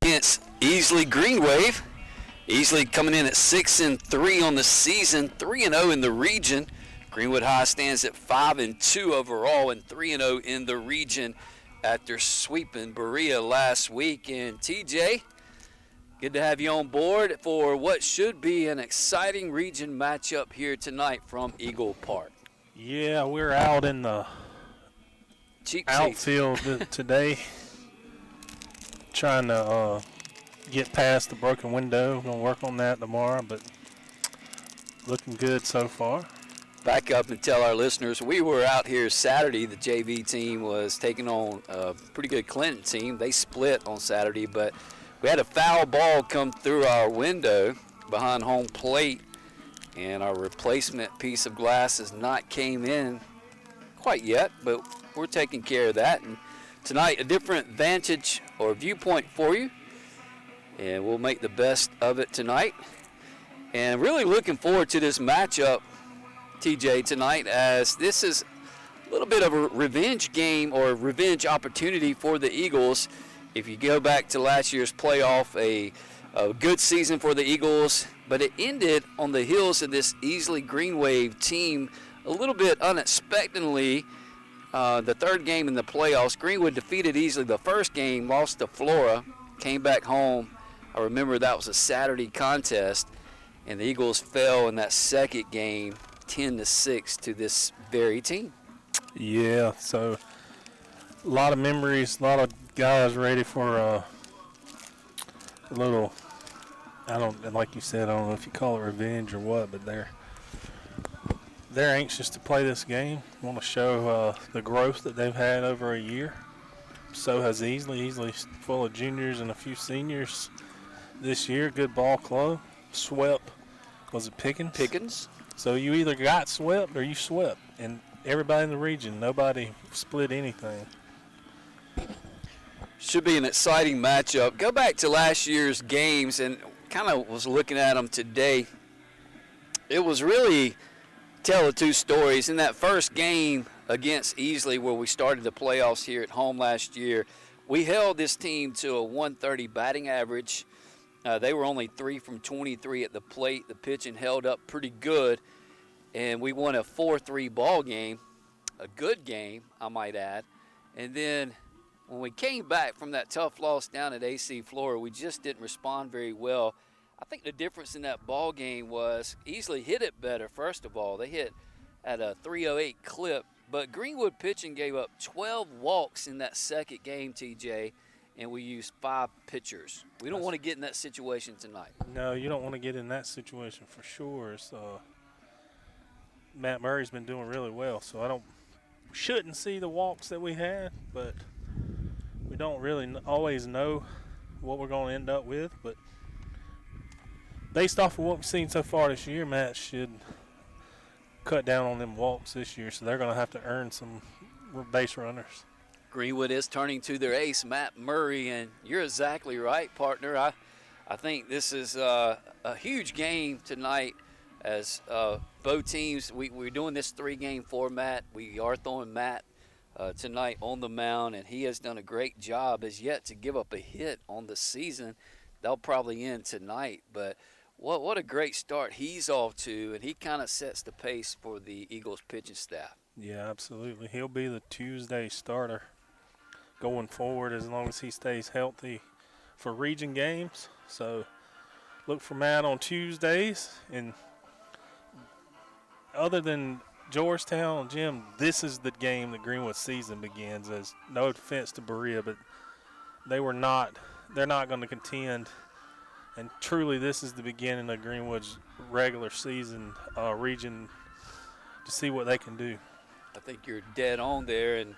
Against Easley Greenwave. Easley coming in at 6-3 on the season, 3-0 in the region. Greenwood High stands at 5-2 overall and 3-0 in the region after sweeping Berea last week. And TJ, good to have you on board for what should be an exciting region matchup here tonight from Eagle Park. Yeah, we're out in the outfield today, trying to get past the broken window. We're going to work on that tomorrow, but looking good so far. Back up and tell our listeners, we were out here Saturday. The JV team was taking on a pretty good Clinton team. They split on Saturday, but we had a foul ball come through our window behind home plate, and our replacement piece of glass has not came in quite yet, but we're taking care of that. And tonight, a different vantage or viewpoint for you, and we'll make the best of it tonight. And really looking forward to this matchup, TJ, tonight, as this is a little bit of a revenge game or revenge opportunity for the Eagles. If you go back to last year's playoff, a good season for the Eagles, but it ended on the heels of this Easley Greenwave team a little bit unexpectedly. The third game in the playoffs, Greenwood defeated Easley the first game, lost to Flora, came back home. I remember that was a Saturday contest, and the Eagles fell in that second game 10-6 to this very team. Yeah, so a lot of memories, a lot of guys ready for a little, like you said, I don't know if you call it revenge or what, but they're anxious to play this game. Want to show the growth that they've had over a year. So has Easley. Easley's full of juniors and a few seniors this year. Good ball club. Swept. Was it Pickens? Pickens. So you either got swept or you swept. And everybody in the region, nobody split anything. Should be an exciting matchup. Go back to last year's games and kind of was looking at them today. It was really tell the two stories. In that first game against Easley, where we started the playoffs here at home last year, we held this team to a 130 batting average. They were only 3 from 23 at the plate. The pitching held up pretty good, and we won a 4-3 ball game, a good game, I might add. And then when we came back from that tough loss down at AC Flora, we just didn't respond very well. I think the difference in that ball game was Easley hit it better, first of all. They hit at a 308 clip, but Greenwood pitching gave up 12 walks in that second game, TJ, and we used 5 pitchers. We don't want to get in that situation tonight. No, you don't want to get in that situation for sure. So Matt Murray's been doing really well, so shouldn't see the walks that we had, but we don't really always know what we're going to end up with. But based off of what we've seen so far this year, Matt should cut down on them walks this year, so they're going to have to earn some base runners. Greenwood is turning to their ace, Matt Murray, and you're exactly right, partner. I think this is a huge game tonight as both teams, we're doing this 3-game format. We are throwing Matt tonight on the mound, and he has done a great job, has yet to give up a hit on the season. They'll probably end tonight, but what a great start he's off to, and he kind of sets the pace for the Eagles pitching staff. Yeah, absolutely. He'll be the Tuesday starter going forward as long as he stays healthy for region games. So look for Matt on Tuesdays. And other than Georgetown, Jim, this is the game that Greenwood season begins. As no offense to Berea, but they're not going to contend. And truly, this is the beginning of Greenwood's regular season region to see what they can do. I think you're dead on there, and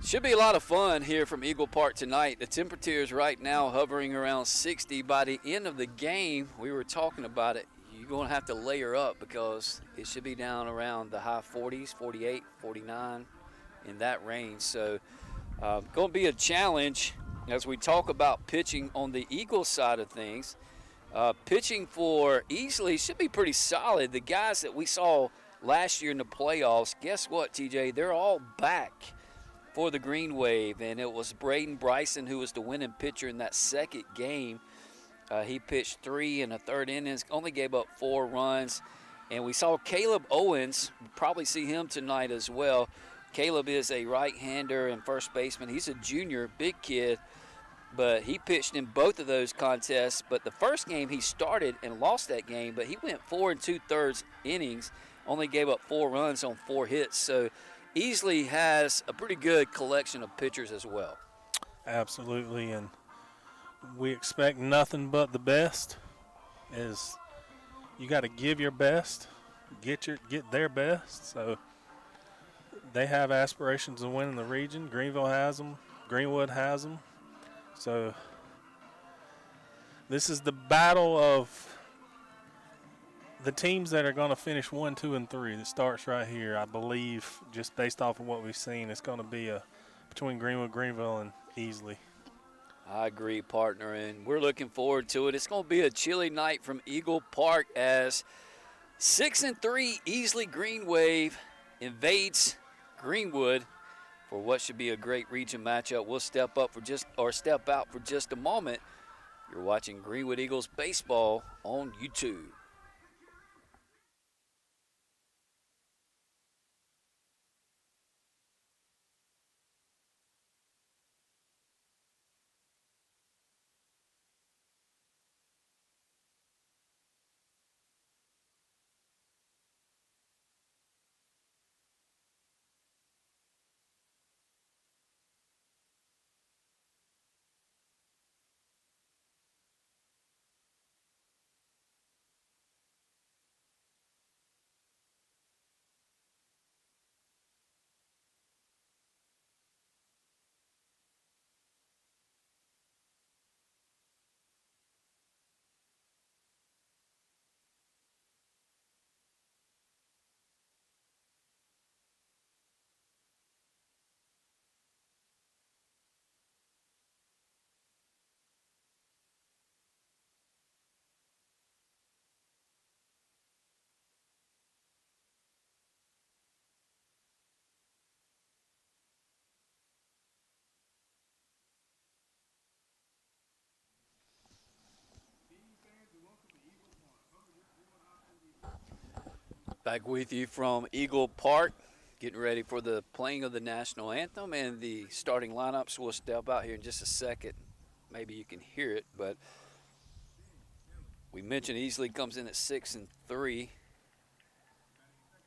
should be a lot of fun here from Eagle Park tonight. The temperatures right now hovering around 60. By the end of the game, we were talking about it, you're going to have to layer up because it should be down around the high 40s, 48, 49, in that range. So going to be a challenge as we talk about pitching on the Eagles side of things. Pitching for Easley should be pretty solid. The guys that we saw last year in the playoffs, guess what, TJ? They're all back for the Green Wave, and it was Braden Bryson who was the winning pitcher in that second game. He pitched 3 in the third innings, only gave up 4 runs. And we saw Caleb Owens, we'll probably see him tonight as well. Caleb is a right-hander and first baseman. He's a junior, big kid, but he pitched in both of those contests. But the first game he started and lost that game, but he went 4 2/3 innings, only gave up 4 runs on 4 hits. So Easley has a pretty good collection of pitchers as well. Absolutely, and we expect nothing but the best. Is you got to give your best, get their best. So they have aspirations of winning the region. Greenville has them. Greenwood has them. So this is the battle of the teams that are going to finish 1, 2, and 3. That starts right here. I believe, just based off of what we've seen, it's going to be between Greenwood, Greenville, and Easley. I agree, partner, and we're looking forward to it. It's going to be a chilly night from Eagle Park as 6-3 Easley Greenwave invades Greenwood for what should be a great region matchup. We'll step out for just a moment. You're watching Greenwood Eagles baseball on YouTube. Back with you from Eagle Park, getting ready for the playing of the national anthem and the starting lineups. We'll step out here in just a second. Maybe you can hear it, but we mentioned Easley comes in at 6-3,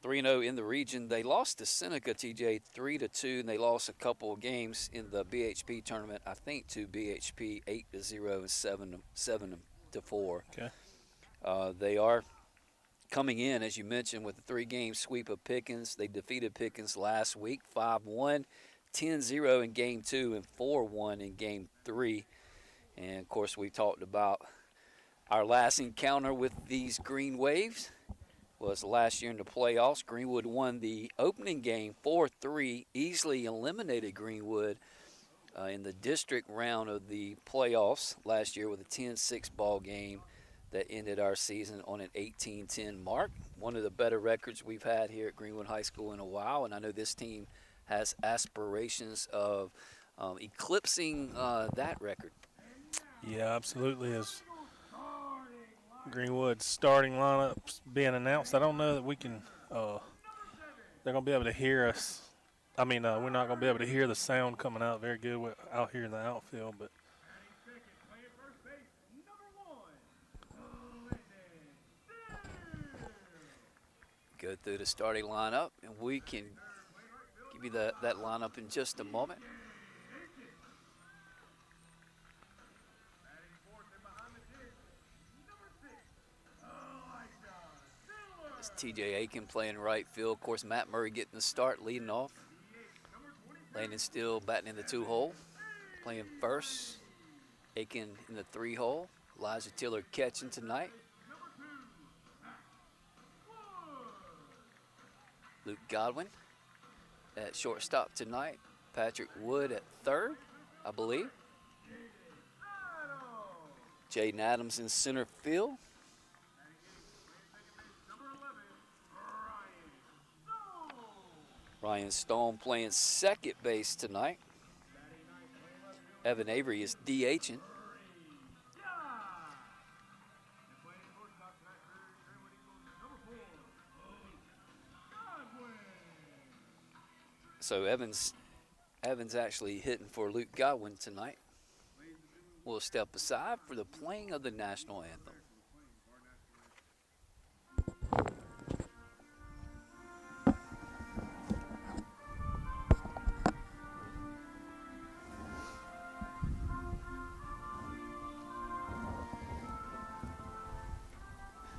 3-0 in the region. They lost to Seneca, TJ, 3-2, and they lost a couple of games in the BHP tournament. I think to BHP 8-0 and 7-4. Okay. They are coming in, as you mentioned, with a 3-game sweep of Pickens. They defeated Pickens last week, 5-1, 10-0 in Game 2, and 4-1 in Game 3. And, of course, we talked about our last encounter with these Green Waves was last year in the playoffs. Greenwood won the opening game 4-3, easily eliminated Greenwood in the district round of the playoffs last year with a 10-6 ball game that ended our season on an 18-10 mark. One of the better records we've had here at Greenwood High School in a while, and I know this team has aspirations of eclipsing that record. Yeah, absolutely. As Greenwood's starting lineups being announced, I don't know that we can they're going to be able to hear us. I mean, we're not going to be able to hear the sound coming out very good out here in the outfield, but go through the starting lineup, and we can give you that lineup in just a moment. It's TJ Aiken playing right field. Of course, Matt Murray getting the start, leading off. Landon Steele batting in the 2-hole, playing first. Aiken in the 3-hole. Elijah Tiller catching tonight. Luke Godwin at shortstop tonight. Patrick Wood at third, I believe. Jaden Adams in center field. Ryan Stone playing second base tonight. Evan Avery is DHing. So Evans actually hitting for Luke Godwin tonight. We'll step aside for the playing of the national anthem.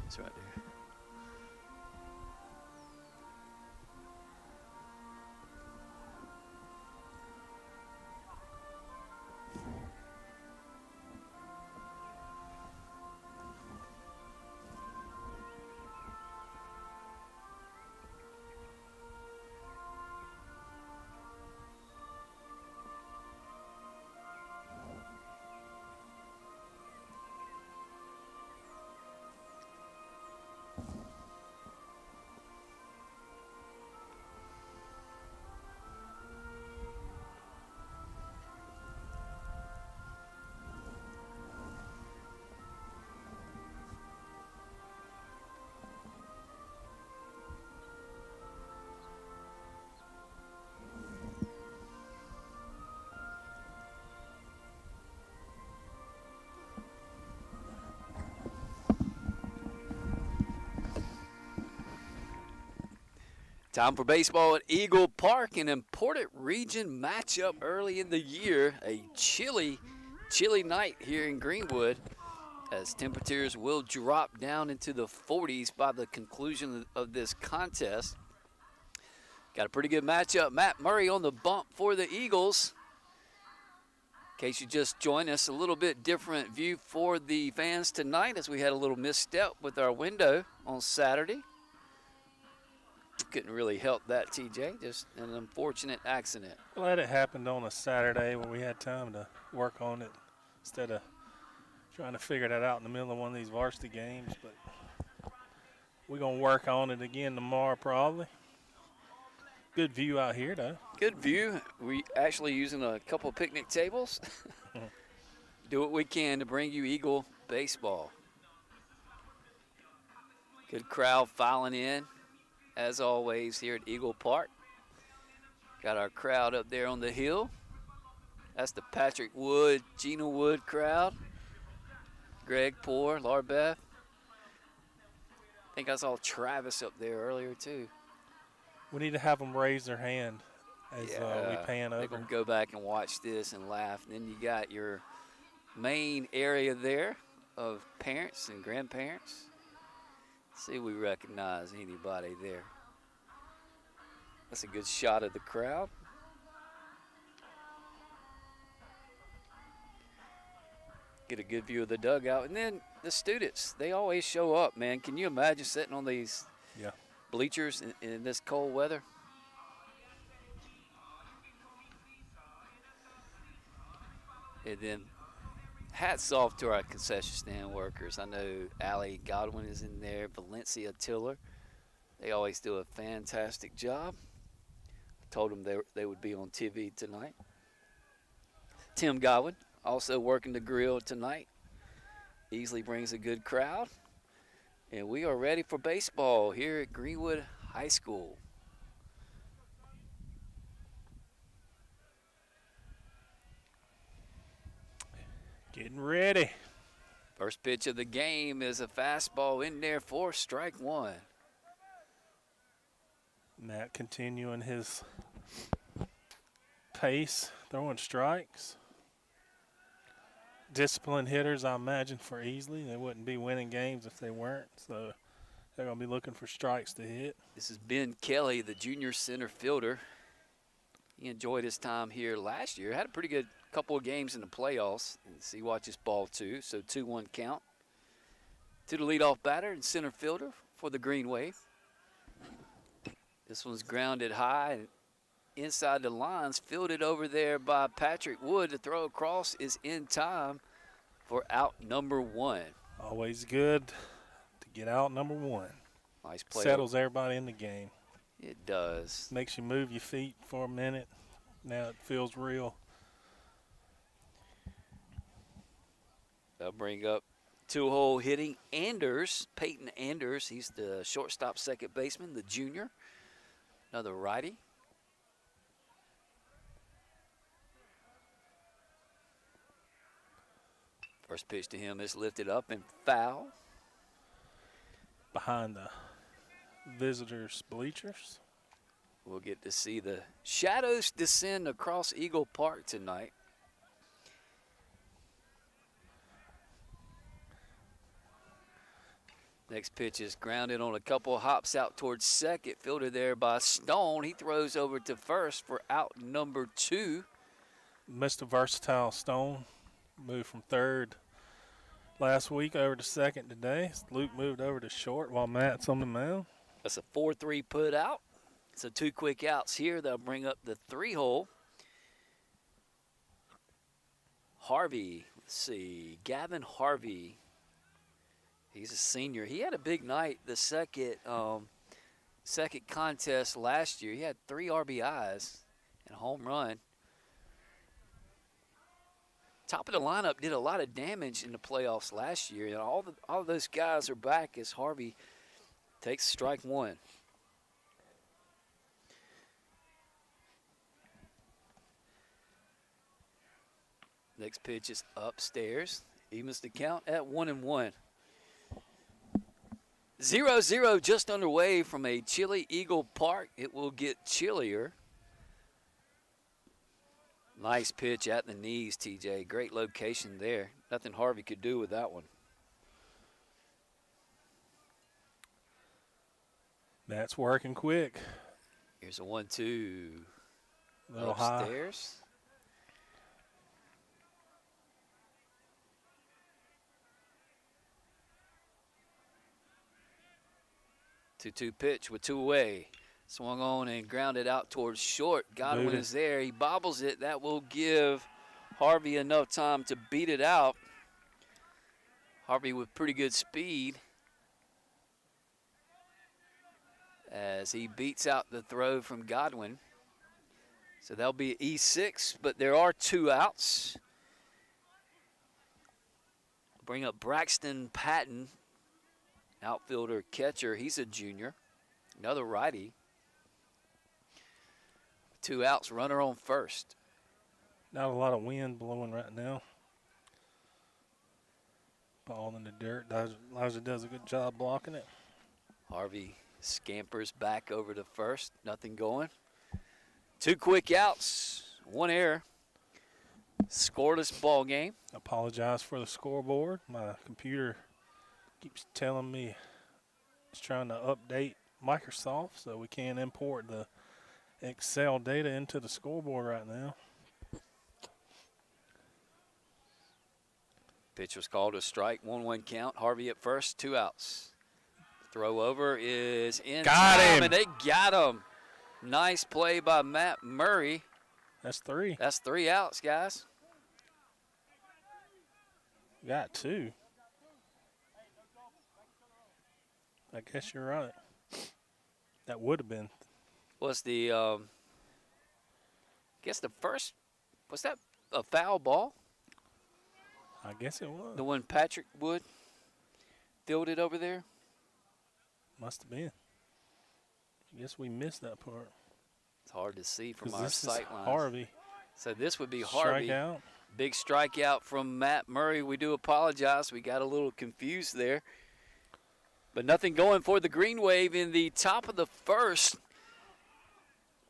It's right there. Time for baseball at Eagle Park, an important region matchup early in the year. A chilly night here in Greenwood as temperatures will drop down into the 40s by the conclusion of this contest. Got a pretty good matchup. Matt Murray on the bump for the Eagles. In case you just joined us, a little bit different view for the fans tonight as we had a little misstep with our window on Saturday. Couldn't really help that, TJ. Just an unfortunate accident. Glad it happened on a Saturday when we had time to work on it instead of trying to figure that out in the middle of one of these varsity games. But we're going to work on it again tomorrow probably. Good view out here, though. Good view. We actually using a couple of picnic tables. Do what we can to bring you Eagle baseball. Good crowd filing in, as always, here at Eagle Park. Got our crowd up there on the hill. That's the Patrick Wood, Gina Wood crowd. Greg Poor, Laura Beth. I think I saw Travis up there earlier, too. We need to have them raise their hand as we pan over. They're going to go back and watch this and laugh. And then you got your main area there of parents and grandparents. See if we recognize anybody there. That's a good shot of the crowd. Get a good view of the dugout. And then the students, they always show up, man. Can you imagine sitting on these bleachers in this cold weather? And then hats off to our concession stand workers. I know Allie Godwin is in there, Valencia Tiller. They always do a fantastic job. I told them they would be on TV tonight. Tim Godwin also working the grill tonight. Easley brings a good crowd. And we are ready for baseball here at Greenwood High School. Getting ready. First pitch of the game is a fastball in there for strike one. Matt continuing his pace, throwing strikes. Disciplined hitters, I imagine, for Easley. They wouldn't be winning games if they weren't. So they're going to be looking for strikes to hit. This is Ben Kelly, the junior center fielder. He enjoyed his time here last year. Had a pretty good couple of games in the playoffs. He watches ball two, so 2-1 count. To the leadoff batter and center fielder for the Greenwave. This one's grounded high and inside the lines, fielded over there by Patrick Wood. The throw across is in time for out number one. Always good to get out number one. Nice play. Settles everybody in the game. It does. Makes you move your feet for a minute. Now it feels real. They'll bring up two-hole hitting Anders, Peyton Anders. He's the shortstop second baseman, the junior. Another righty. First pitch to him is lifted up and foul. Behind the visitors' bleachers. We'll get to see the shadows descend across Eagle Park tonight. Next pitch is grounded on a couple of hops out towards second. Fielded there by Stone. He throws over to first for out number 2. Mr. Versatile Stone moved from third last week over to second today. Luke moved over to short while Matt's on the mound. That's a 4-3 put out. So 2 quick outs here. They'll bring up the 3-hole. Harvey, let's see, Gavin Harvey. He's a senior. He had a big night the second contest last year. He had 3 RBIs and a home run. Top of the lineup did a lot of damage in the playoffs last year. And all of those guys are back as Harvey takes strike 1. Next pitch is upstairs. Evens the count at 1-1. 0-0 just underway from a chilly Eagle Park. It will get chillier. Nice pitch at the knees, TJ. Great location there. Nothing Harvey could do with that one. That's working quick. Here's a 1-2. Little upstairs. High. 2-2 pitch with 2 away. Swung on and grounded out towards short. Godwin is there. He bobbles it. That will give Harvey enough time to beat it out. Harvey with pretty good speed as he beats out the throw from Godwin. So that'll be E6, but there are 2 outs. Bring up Braxton Patton, outfielder catcher. He's a junior. Another righty. 2 outs, runner on first. Not a lot of wind blowing right now. Ball in the dirt. Elijah does a good job blocking it. Harvey scampers back over to first. Nothing going. 2 quick outs, 1 error. Scoreless ball game. Apologize for the scoreboard. My computer keeps telling me it's trying to update Microsoft so we can't import the Excel data into the scoreboard right now. Pitch was called a strike, 1-1 count. Harvey at first, 2 outs. Throw over is in got time, him. And they got him. Nice play by Matt Murray. That's 3. That's 3 outs, guys. Got 2. I guess you're right. That would have been. Was the, I guess the first, was that a foul ball? I guess it was. The one Patrick Wood fielded over there? Must have been. I guess we missed that part. It's hard to see from 'Cause our this sight is lines. Harvey. So this would be Harvey. Strikeout. Big strikeout from Matt Murray. We do apologize. We got a little confused there. But nothing going for the Green Wave in the top of the first.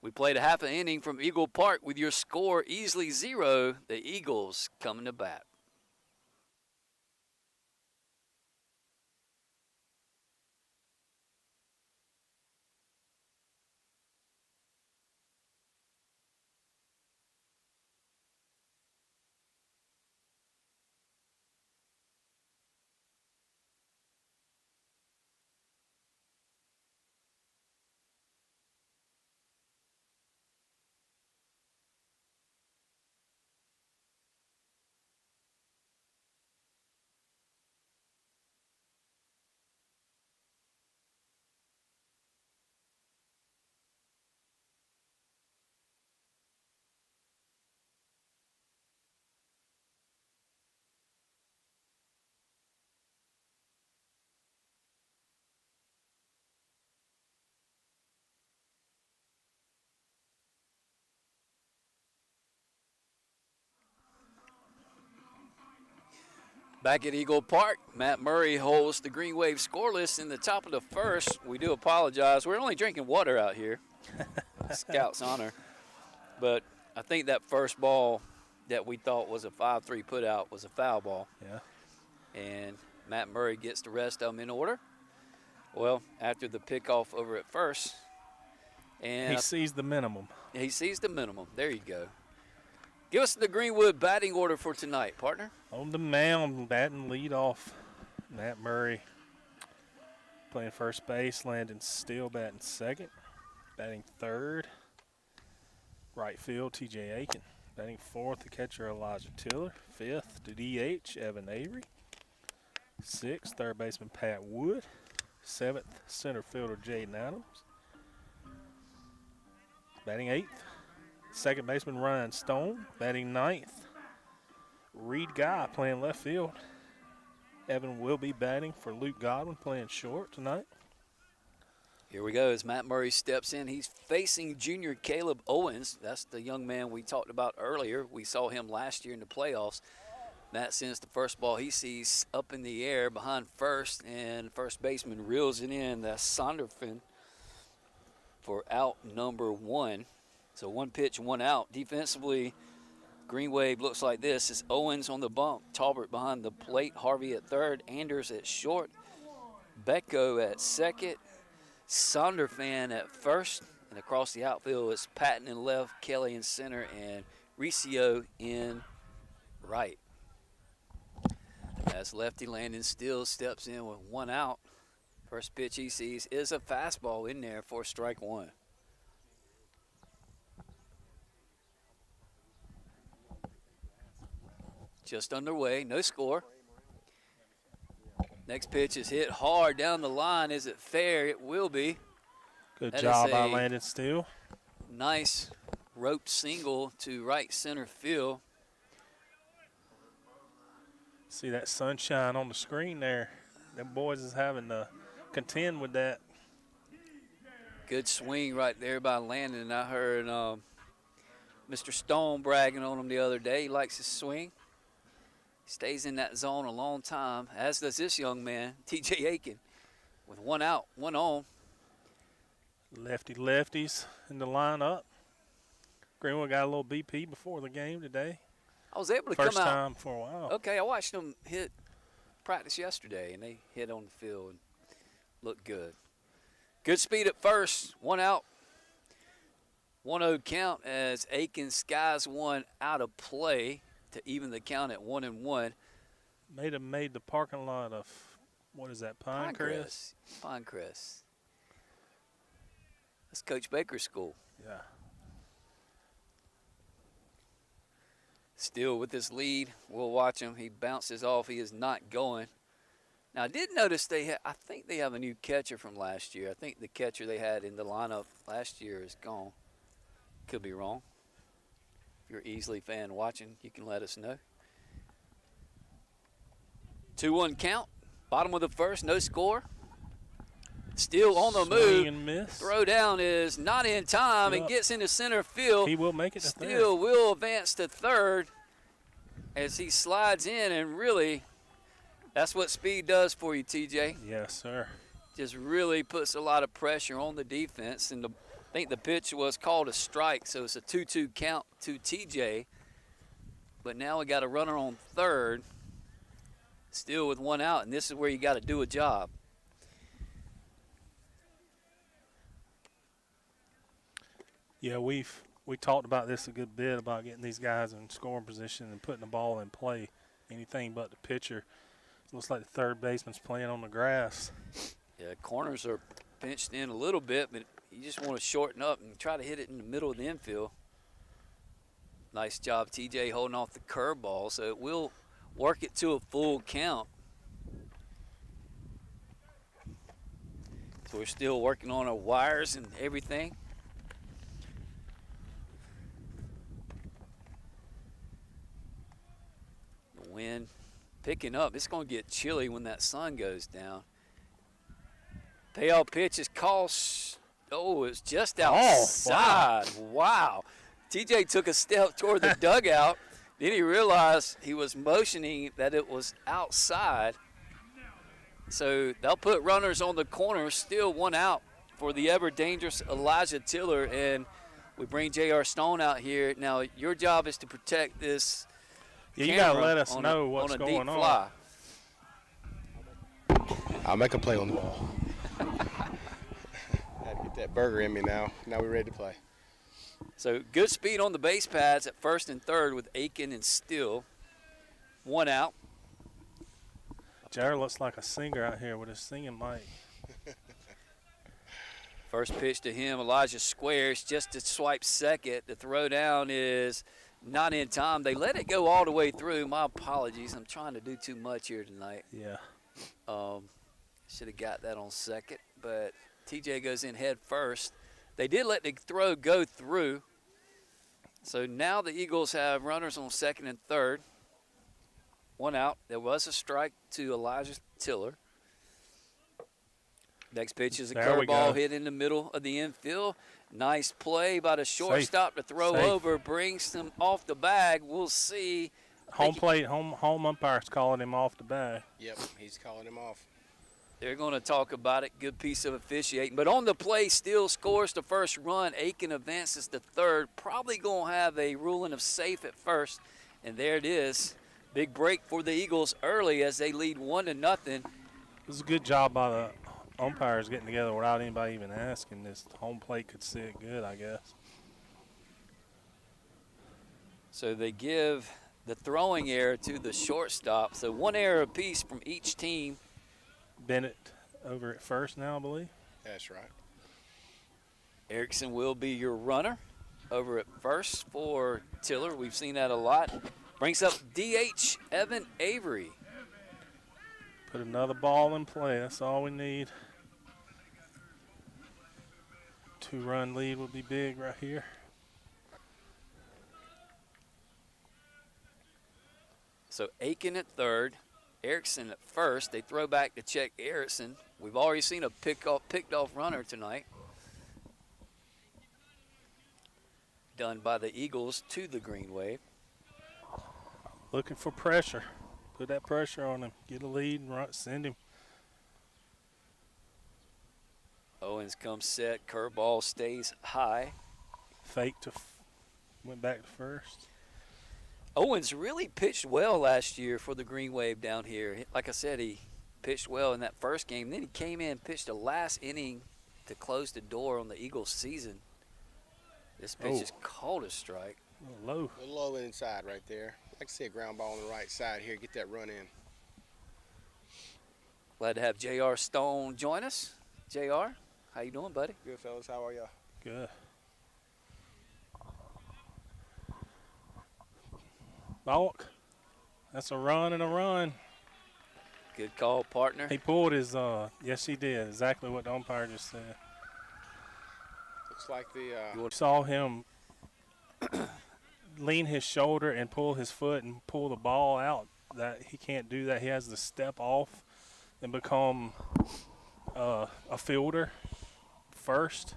We played a half an inning from Eagle Park with your score Easley 0. The Eagles coming to bat. Back at Eagle Park, Matt Murray holds the Greenwave scoreless in the top of the first. We do apologize. We're only drinking water out here. Scout's honor. But I think that first ball that we thought was a 5-3 putout was a foul ball. Yeah. And Matt Murray gets the rest of them in order. Well, after the pickoff over at first. And he sees the minimum. He sees the minimum. There you go. Give us the Greenwood batting order for tonight, partner. On the mound, batting lead off, Matt Murray. Playing first base, Landon Steele batting second. Batting third, right field, TJ Aiken. Batting fourth, the catcher Elijah Tiller. Fifth, the DH, Evan Avery. Sixth, third baseman Pat Wood. Seventh, center fielder Jaden Adams. Batting eighth, second baseman Ryan Stone. Batting ninth, Reed Guy playing left field. Evan will be batting for Luke Godwin playing short tonight. Here we go as Matt Murray steps in. He's facing junior Caleb Owens. That's the young man we talked about earlier. We saw him last year in the playoffs. Matt sends the first ball he sees up in the air behind first, and first baseman reels it in. That's Sonderfin for out number one. So one pitch, one out. Defensively, Greenwave looks like this. It's Owens on the bump, Talbert behind the plate, Harvey at third, Anders at short, Becko at second, Sonderfan at first, and across the outfield it's Patton in left, Kelly in center, and Riccio in right. As lefty Landon Steele steps in with one out. First pitch he sees is a fastball in there for strike one. Just underway, no score. Next pitch is hit hard down the line. Is it fair? It will be. Good That job is by a Landon Steele. Nice roped single to right center field. See that sunshine on the screen there. Them boys is having to contend with that. Good swing right there by Landon. I heard Mr. Stone bragging on him the other day. He likes his swing. Stays in that zone a long time, as does this young man, TJ Aiken, with one out, one on. Lefties in the lineup. Greenwood got a little BP before the game today. I was able to First come out. time for a while. Okay, I watched them hit practice yesterday, and they hit on the field and looked good. Good speed at first, one out. 1-0 count as Aiken skies one out of play to even the count at 1-1. Made the parking lot of, what is that, Pinecrest? Pinecrest. That's Coach Baker's school. Yeah. Still with this lead, we'll watch him. He bounces off. He is not going. Now, I did notice I think they have a new catcher from last year. I think the catcher they had in the lineup last year is gone. Could be wrong. If you're an Easley fan watching, you can let us know. 2-1 count. Bottom of the first, no score. Still on the Swing move. and miss. Throw down is not in time. Yep. It gets into center field. He will make it to third. Still will advance to third as he slides in, and really, that's what speed does for you, TJ. Yes, sir. Just really puts a lot of pressure on the defense, and I think the pitch was called a strike, so it's a 2-2 count to TJ. But now we got a runner on third, still with one out, and this is where you got to do a job. Yeah, we talked about this a good bit about getting these guys in scoring position and putting the ball in play. Anything but the pitcher. It looks like the third baseman's playing on the grass. Yeah, corners are pinched in a little bit, but you just want to shorten up and try to hit it in the middle of the infield. Nice job, TJ, holding off the curveball, so it will work it to a full count. So we're still working on our wires and everything. The wind picking up. It's going to get chilly when that sun goes down. Payoff pitch is called. Oh, it's just outside. Wow. TJ took a step toward the dugout, Then he realized he was motioning that it was outside. So they'll put runners on the corner, still 1 out for the ever-dangerous Elijah Tiller. And we bring J.R. Stone out here. Now, your job is to protect this You got to camera let us on know a, what's on a going deep on. fly. I'll make a play on the ball. Had to get that burger in me now. Now we're ready to play. So good speed on the base pads at first and third with Aiken and Still. 1 out. Jared looks like a singer out here with his singing mic. First pitch to him, Elijah squares just to swipe second. The throw down is not in time. They let it go all the way through. My apologies. I'm trying to do too much here tonight. Yeah. Should have got that on second, but TJ goes in head first. They did let the throw go through. So now the Eagles have runners on second and third. 1 out. There was a strike to Elijah Tiller. Next pitch is a curveball hit in the middle of the infield. Nice play by the shortstop to throw over. Brings them off the bag. We'll see. Home plate, home umpire's calling him off the bag. Yep, he's calling him off. They're going to talk about it. Good piece of officiating. But on the play, Steele scores the first run. Aiken advances to third. Probably going to have a ruling of safe at first. And there it is. Big break for the Eagles early as they lead 1-0. It was a good job by the umpires getting together without anybody even asking. This home plate could see it good, I guess. So they give the throwing error to the shortstop. So 1 error apiece from each team. Bennett over at first now, I believe. That's right. Erickson will be your runner over at first for Tiller. We've seen that a lot. Brings up DH Evan Avery. Put another ball in play. That's all we need. 2-run lead would be big right here. So Aiken at third, Erickson at first. They throw back to check Erickson. We've already seen a picked off runner tonight. Done by the Eagles to the Greenwave. Looking for pressure. Put that pressure on him. Get a lead and send him. Owens comes set. Curveball stays high. Fake to went back to first. Owens really pitched well last year for the Greenwave down here. Like I said, he pitched well in that first game. Then he came in and pitched the last inning to close the door on the Eagles' season. This pitch is called a strike. A little low. A little low inside right there. I can see a ground ball on the right side here. Get that run in. Glad to have J.R. Stone join us. J.R., how you doing, buddy? Good, fellas. How are y'all? Good. Balk. That's a run and a run. Good call, partner. He pulled his, yes, he did. Exactly what the umpire just said. Looks like the You saw him lean his shoulder and pull his foot and pull the ball out. That he can't do that. He has to step off and become a fielder first,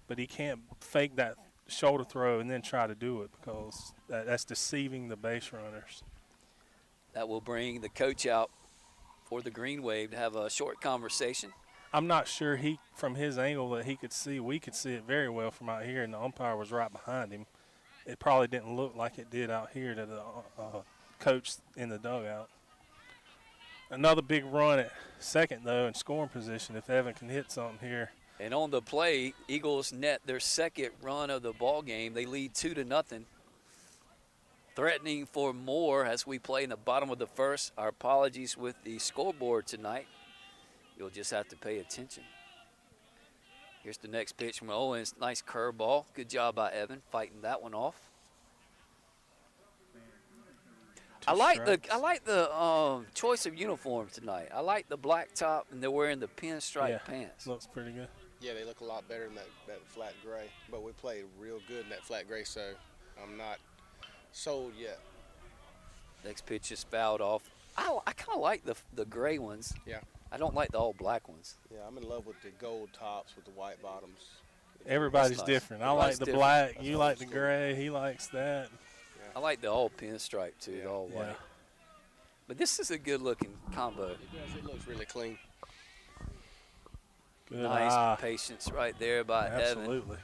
but he can't fake that shoulder throw and then try to do it because that's deceiving the base runners. That will bring the coach out for the Greenwave to have a short conversation. I'm not sure from his angle that he could see. We could see it very well from out here, and the umpire was right behind him. It probably didn't look like it did out here to the coach in the dugout. Another big run at second, though, in scoring position if Evan can hit something here. And on the play, Eagles net their second run of the ball game. They lead 2-0. Threatening for more as we play in the bottom of the first. Our apologies with the scoreboard tonight. You'll just have to pay attention. Here's the next pitch from Owens. Nice curveball. Good job by Evan fighting that one off. I like the choice of uniform tonight. I like the black top, and they're wearing the pinstripe pants. Looks pretty good. Yeah, they look a lot better than that flat gray. But we played real good in that flat gray, so I'm not sold yet. Next pitch is fouled off. I kind of like the gray ones. Yeah. I don't like the all black ones. Yeah, I'm in love with the gold tops with the white bottoms. Everybody's nice. different. I Everybody's like the different. black. You like the gray. He likes that. Yeah. I like the all pinstripe too, Yeah. the all white. Yeah. But this is a good looking combo. It does. It looks really clean. Good Nice eye. patience right there by Evan. Absolutely.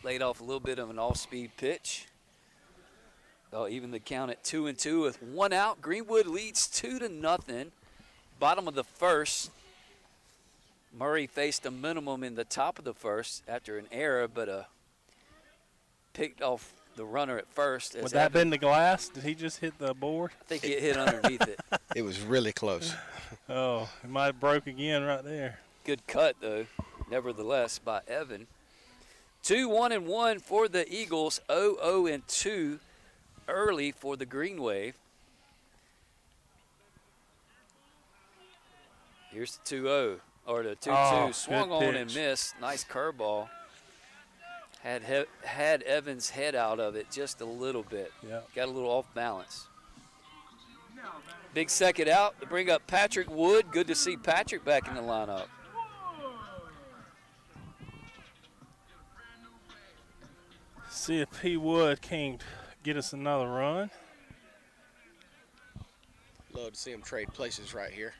Laid off a little bit of an off-speed pitch. Oh, even the count at 2-2 with one out. Greenwood leads 2-0. Bottom of the first. Murray faced a minimum in the top of the first after an error, but picked off the runner at first. Would that have been the glass? Did he just hit the board? I think it hit underneath it. It was really close. Oh, it might have broke again right there. Good cut, though, nevertheless, by Evan. 2-1-1 for the Eagles, 0-0-2 early for the Greenwave. Here's the 2-0, or the 2-2. Oh, Swung good on and pitch. missed. Nice curveball. Had Evan's head out of it just a little bit. Yeah. Got a little off balance. Big second out to bring up Patrick Wood. Good to see Patrick back in the lineup. See if P. Wood can't get us another run. Love to see him trade places right here.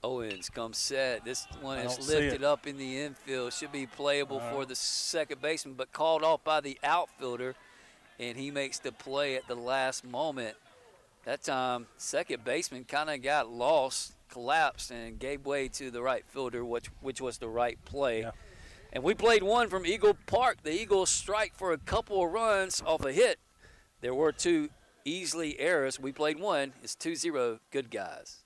Owens comes set. This one I is don't see lifted it. up in the infield. Should be playable All for right. the second baseman, but called off by the outfielder, and he makes the play at the last moment. That time, second baseman kind of got lost, collapsed, and gave way to the right fielder, which was the right play. Yeah. And we played one from Eagle Park. The Eagles strike for a couple of runs off a hit. There were two Easley errors. We played one. It's 2-0. Good guys.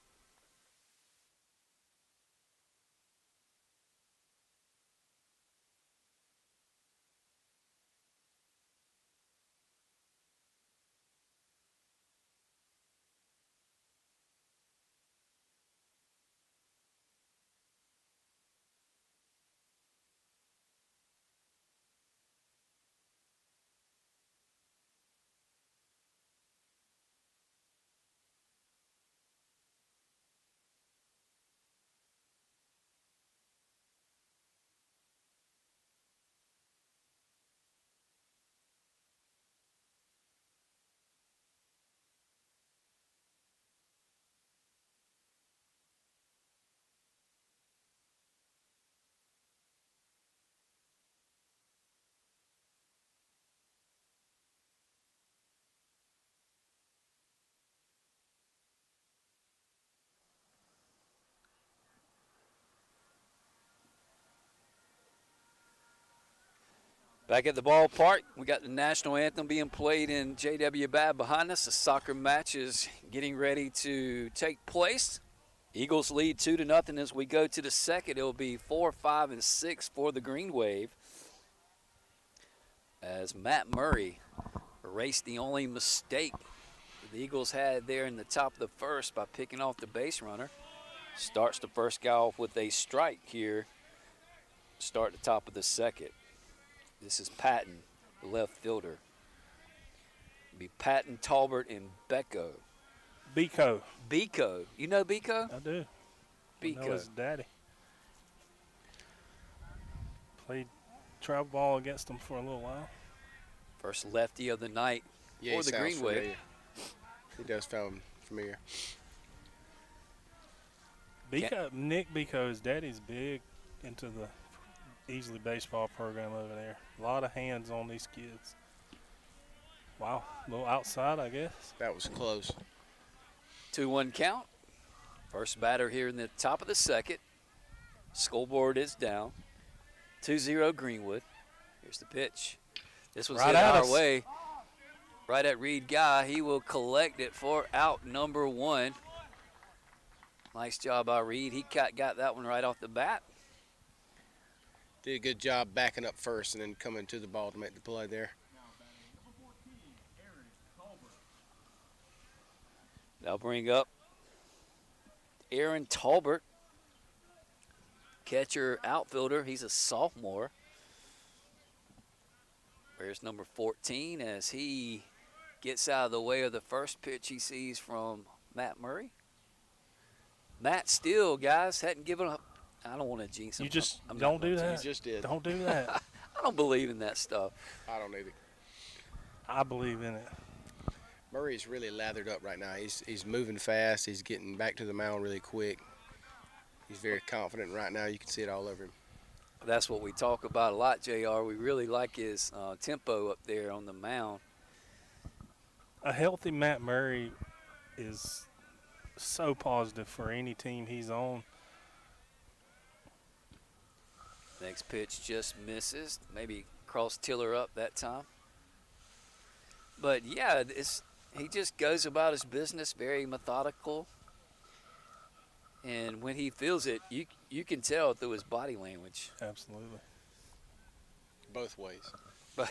Back at the ballpark, we got the national anthem being played in J.W. Babb behind us. The soccer match is getting ready to take place. Eagles lead 2-0 as we go to the second. It'll be 4, 5, and 6 for the Greenwave. As Matt Murray erased the only mistake the Eagles had there in the top of the first by picking off the base runner. Starts the first guy off with a strike here. Start the top of the second. This is Patton, the left fielder. It'll be Patton, Talbert, and Becco. Beco. Beco. You know Beco? I do. I know Beco. his daddy. Played travel ball against him for a little while. First lefty of the night Yeah, for he the sounds Greenwave. familiar. He does sound familiar. Beco, Nick Beco's daddy's big into the Easley baseball program over there. A lot of hands on these kids. Wow, a little outside, I guess. That was close. 2-1 count. First batter here in the top of the second. Scoreboard is down. 2-0 Greenwood. Here's the pitch. This was Right hit at our us. way. Right at Reed Guy. He will collect it for out number 1. Nice job by Reed. He got that one right off the bat. Did a good job backing up first and then coming to the ball to make the play there. They'll bring up Aaron Talbert, catcher outfielder. He's a sophomore. There's number 14 as he gets out of the way of the first pitch he sees from Matt Murray. Matt still, guys, hadn't given up. I don't want to jinx him. You just I'm not don't gonna do You that. just did. Don't do that. I don't believe in that stuff. I don't either. I believe in it. Murray's really lathered up right now. He's moving fast. He's getting back to the mound really quick. He's very confident right now. You can see it all over him. That's what we talk about a lot, JR. We really like his tempo up there on the mound. A healthy Matt Murray is so positive for any team he's on. Next pitch just misses. Maybe cross Tiller up that time. But, yeah, he just goes about his business very methodical. And when he feels it, you can tell through his body language. Absolutely. Both ways. But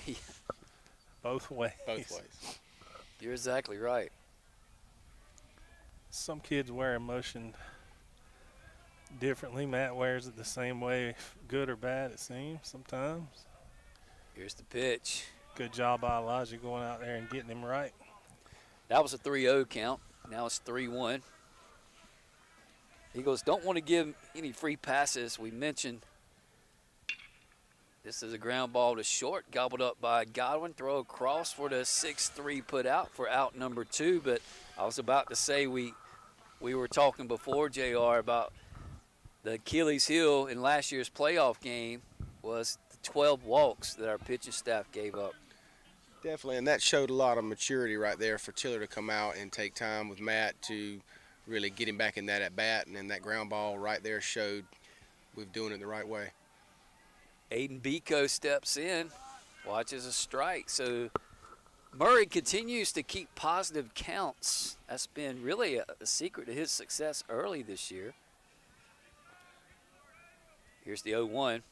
Both ways. Both ways. you're exactly right. Some kids wear emotion differently. Matt wears it the same way, good or bad, it seems sometimes. Here's the pitch. Good job by Elijah going out there and getting him right. That was a 3-0 count. Now it's 3-1. Eagles don't want to give any free passes. We mentioned this is a ground ball to short, gobbled up by Godwin. Throw across for the 6-3 put out for out number 2. But I was about to say we were talking before, JR, about the Achilles heel in last year's playoff game was the 12 walks that our pitching staff gave up. Definitely, and that showed a lot of maturity right there for Tiller to come out and take time with Matt to really get him back in that at bat, and then that ground ball right there showed we're doing it the right way. Aiden Biko steps in, watches a strike. So Murray continues to keep positive counts. That's been really a secret to his success early this year. Here's the 0-1.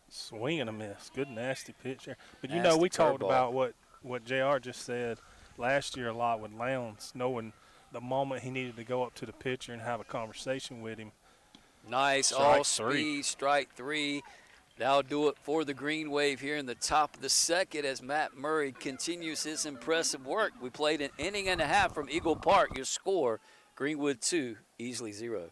Swing and a miss. Good nasty pitch there. But you Nasty know, we talked curveball. about what JR just said last year a lot with Lowndes, knowing the moment he needed to go up to the pitcher and have a conversation with him. Nice Strike all-speed strike 3. That'll do it for the Green Wave here in the top of the second as Matt Murray continues his impressive work. We played an inning and a half from Eagle Park. Your score, Greenwood 2, Easley 0.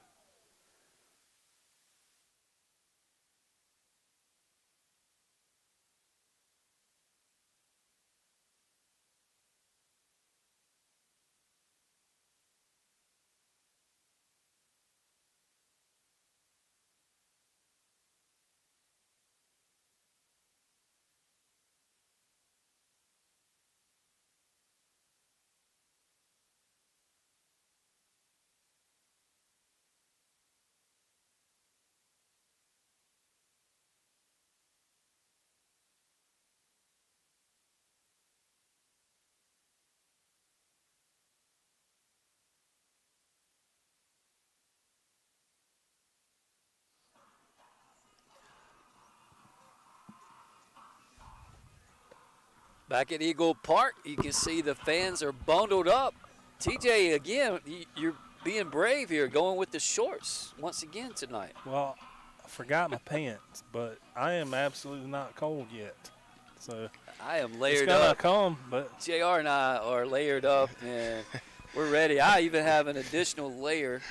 Back at Eagle Park, you can see the fans are bundled up. TJ, again, you're being brave here, going with the shorts once again tonight. Well, I forgot my pants, but I am absolutely not cold yet. So I am it's layered gonna up. come, but JR and I are layered up, and we're ready. I even have an additional layer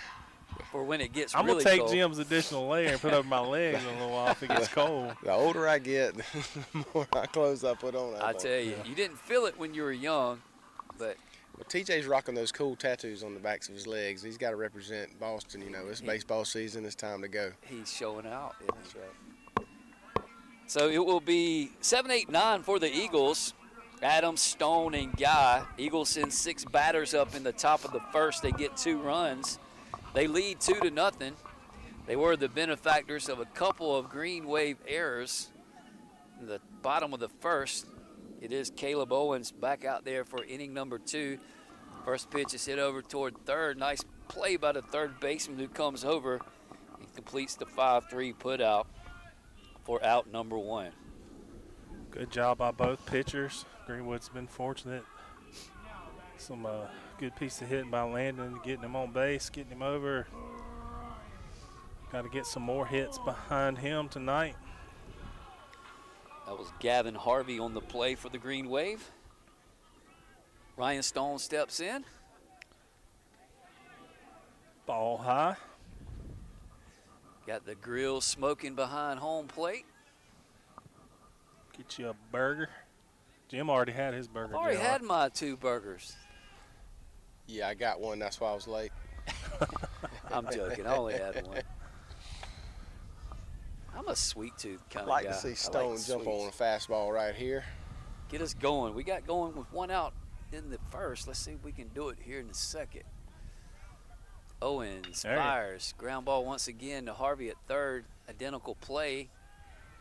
for when it gets I'm really gonna take cold. Jim's additional layer and put over my legs in a little while if it gets cold. The older I get, the more clothes I put on. I tell you, you didn't feel it when you were young, but Well, TJ's rocking those cool tattoos on the backs of his legs. He's got to represent Boston. You know, it's baseball season. It's time to go. he's showing out. That's right. So it will be 7-8-9 for the Eagles. Adams, Stone, and Guy. Eagles send 6 batters up in the top of the first. They get 2 runs. They lead 2-0. They were the benefactors of a couple of Green Wave errors in the bottom of the first. It is Caleb Owens back out there for inning number 2. First pitch is hit over toward third. Nice play by the third baseman who comes over and completes the 5-3 put out for out number 1. Good job by both pitchers. Greenwood's been fortunate. Some good piece of hitting by Landon, getting him on base, getting him over. Got to get some more hits behind him tonight. That was Gavin Harvey on the play for the Green Wave. Ryan Stone steps in. Ball high. Got the grill smoking behind home plate. Get you a burger. Jim already had his burger. Already JR. had my 2 burgers. Yeah, I got one. That's why I was late. I'm joking. I only had one. I'm a sweet tooth kind I'd like of guy. to see I Stone like jump on a sweets. fastball right here. Get us going. We got going with one out in the first. Let's see if we can do it here in the second. Owens fires. Ground ball once again to Harvey at third. Identical play.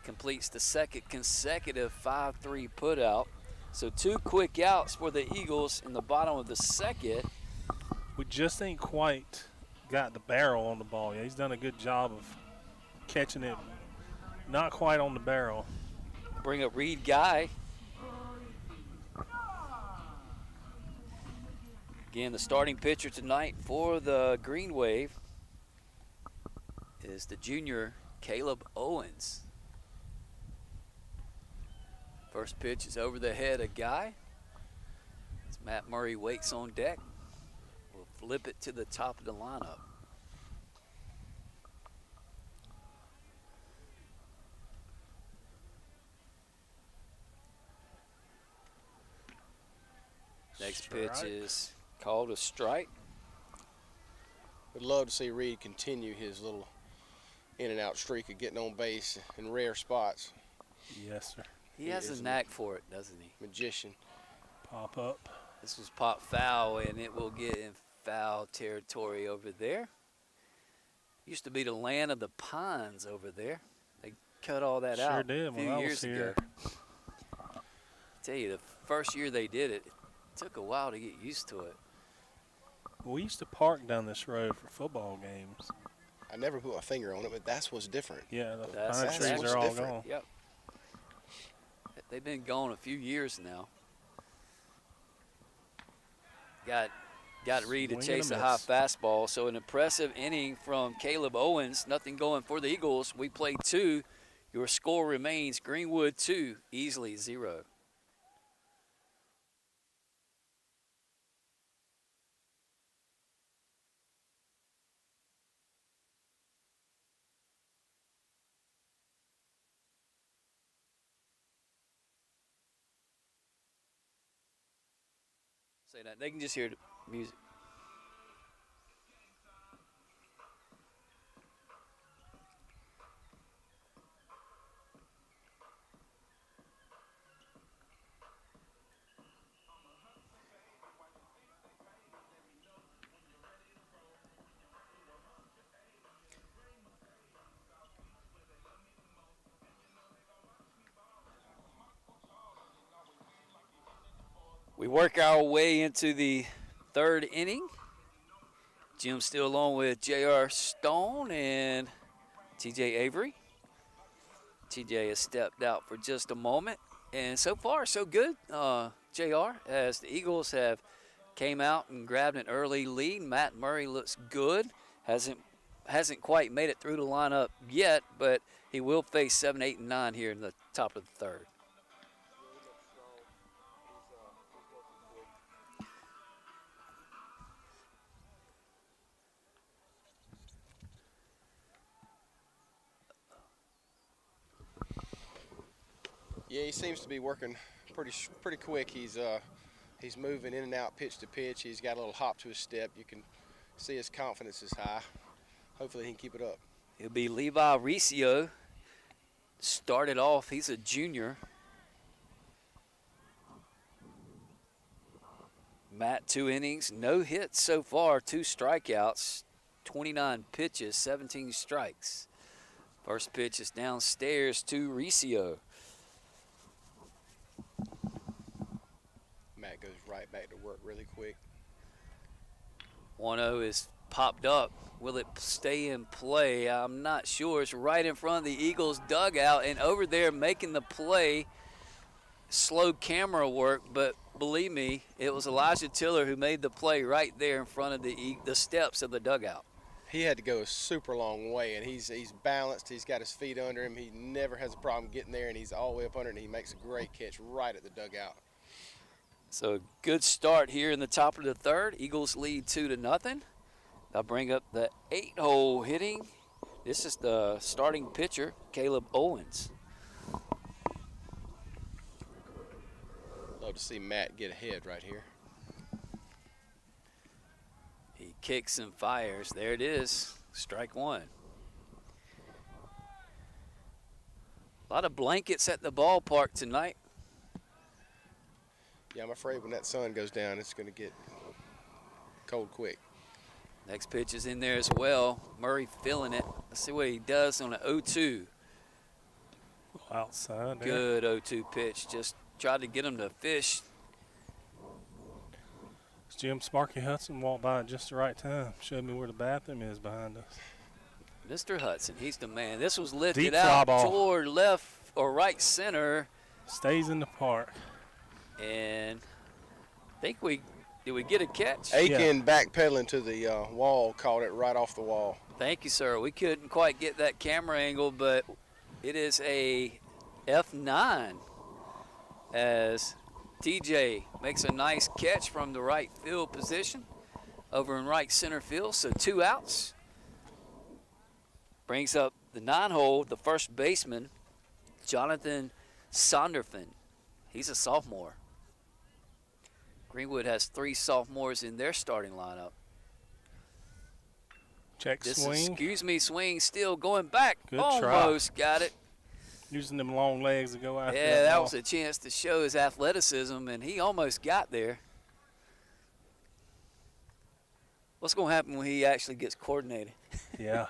Completes the second consecutive 5-3 putout. So 2 quick outs for the Eagles in the bottom of the second. We just ain't quite got the barrel on the ball. Yeah, he's done a good job of catching it. Not quite on the barrel. Bring up Reed Guy. Again, the starting pitcher tonight for the Green Wave is the junior Caleb Owens. First pitch is over the head of Guy. As Matt Murray waits on deck. We'll flip it to the top of the lineup. Next pitch is called a strike. Would love to see Reed continue his little in and out streak of getting on base in rare spots. Yes, sir. He has a knack for it, doesn't he? Magician. Pop up. This was pop foul, and it will get in foul territory over there. Used to be the land of the pines over there. They cut all that out a few years ago. I tell you, the first year they did it, it took a while to get used to it. We used to park down this road for football games. I never put my finger on it, but that's what's different. Yeah, the That's pine trees what's are all different. gone. Yep. They've been gone a few years now. Got Reed to Swing chase and a a high miss. fastball. So an impressive inning from Caleb Owens. Nothing going for the Eagles. We played 2. Your score remains Greenwood 2, Easley 0. Say that. They can just hear the music. We work our way into the third inning. Jim's still along with J.R. Stone and T.J. Avery. T.J. has stepped out for just a moment. And so far, so good, J.R., as the Eagles have came out and grabbed an early lead. Matt Murray looks good. Hasn't quite made it through the lineup yet, but he will face 7, 8, and 9 here in the top of the third. Yeah, he seems to be working pretty quick. He's moving in and out pitch to pitch. He's got a little hop to his step. You can see his confidence is high. Hopefully he can keep it up. It'll be Levi Riccio. Started off, he's a junior. Matt, 2 innings, no hits so far, 2 strikeouts, 29 pitches, 17 strikes. First pitch is downstairs to Riccio. Matt goes right back to work really quick. 1-0 is popped up. Will it stay in play? I'm not sure. It's right in front of the Eagles dugout, and over there making the play. Slow camera work, but believe me, it was Elijah Tiller who made the play right there in front of the steps of the dugout. He had to go a super long way, and he's balanced. He's got his feet under him. He never has a problem getting there, and he's all the way up under it, and he makes a great catch right at the dugout. So good start here in the top of the third. Eagles lead 2-0. I'll bring up the 8-hole hitting. This is the starting pitcher, Caleb Owens. Love to see Matt get ahead right here. kicks and fires. There it is, strike one. A lot of blankets at the ballpark tonight. Yeah, I'm afraid when that sun goes down, it's going to get cold quick. Next pitch is in there as well. Murray feeling it. Let's see what he does on an 0-2. Outside there. Good 0-2 pitch. Just tried to get him to fish. Jim Sparky Hudson walked by at just the right time. Showed me where the bathroom is behind us. Mr. Hudson, he's the man. This was lifted Deep fly out ball. toward left or right center. Stays in the park. And I think did we get a catch? Aiken backpedaling to the wall, caught it right off the wall. Thank you, sir. We couldn't quite get that camera angle, but it is a F9 as TJ makes a nice catch from the right field position over in right center field. So 2 outs. Brings up the 9-hole, the first baseman, Jonathan Sonderfin. He's a sophomore. Greenwood has 3 sophomores in their starting lineup. Check This swing. is, excuse me, swing still going back. Good Almost got it. Using them long legs to go after Yeah, that ball. was a chance to show his athleticism, and he almost got there. What's going to happen when he actually gets coordinated? Yeah.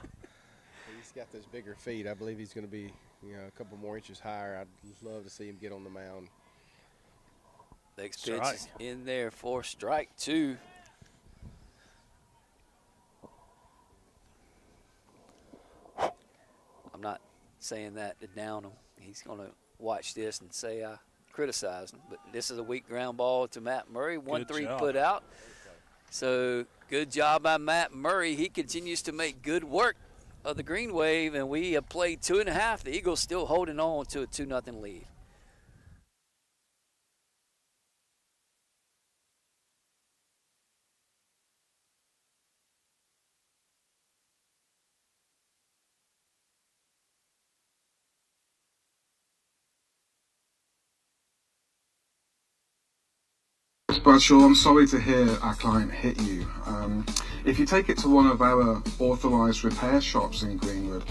He's got those bigger feet. I believe he's going to be, a couple more inches higher. I'd love to see him get on the mound. Next pitch Strike. is in there for strike 2. I'm not saying that to down him. He's going to watch this and say I criticized him. But this is a weak ground ball to Matt Murray. 1-3 job. put out. So good job by Matt Murray. He continues to make good work of the Green Wave, and we have played 2.5. The Eagles still holding on to a 2-0 lead. Bradshaw, I'm sorry to hear our client hit you. If you take it to one of our authorised repair shops in Greenwood,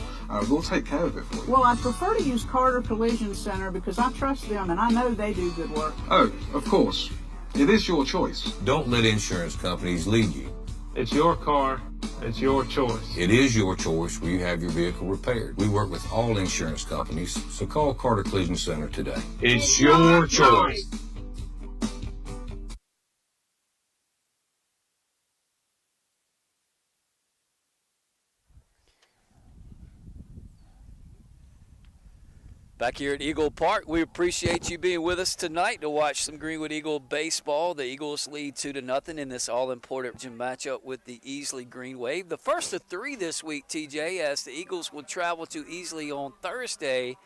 we'll take care of it for you. Well, I prefer to use Carter Collision Center because I trust them and I know they do good work. Oh, of course. It is your choice. Don't let insurance companies lead you. It's your car. It's your choice. It is your choice where you have your vehicle repaired. We work with all insurance companies, so call Carter Collision Center today. It's your choice. Back here at Eagle Park, we appreciate you being with us tonight to watch some Greenwood Eagle baseball. The Eagles lead 2-0 in this all-important matchup with the Easley Greenwave. The first of 3 this week, TJ, as the Eagles will travel to Easley on Thursday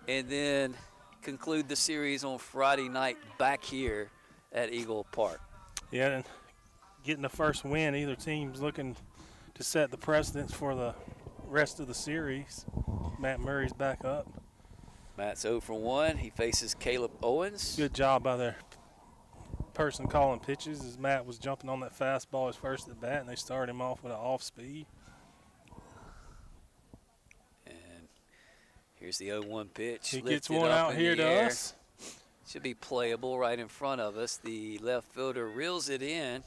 and then conclude the series on Friday night back here at Eagle Park. Yeah, and getting the first win, either team's looking to set the precedence for the rest of the series. Matt Murray's back up. Matt's 0 for 1. He faces Caleb Owens. Good job by their person calling pitches as Matt was jumping on that fastball his first at bat, and they started him off with an off speed. And here's the 0-1 pitch. He Lifted gets one up out in here the to air. us. Should be playable right in front of us. The left fielder reels it in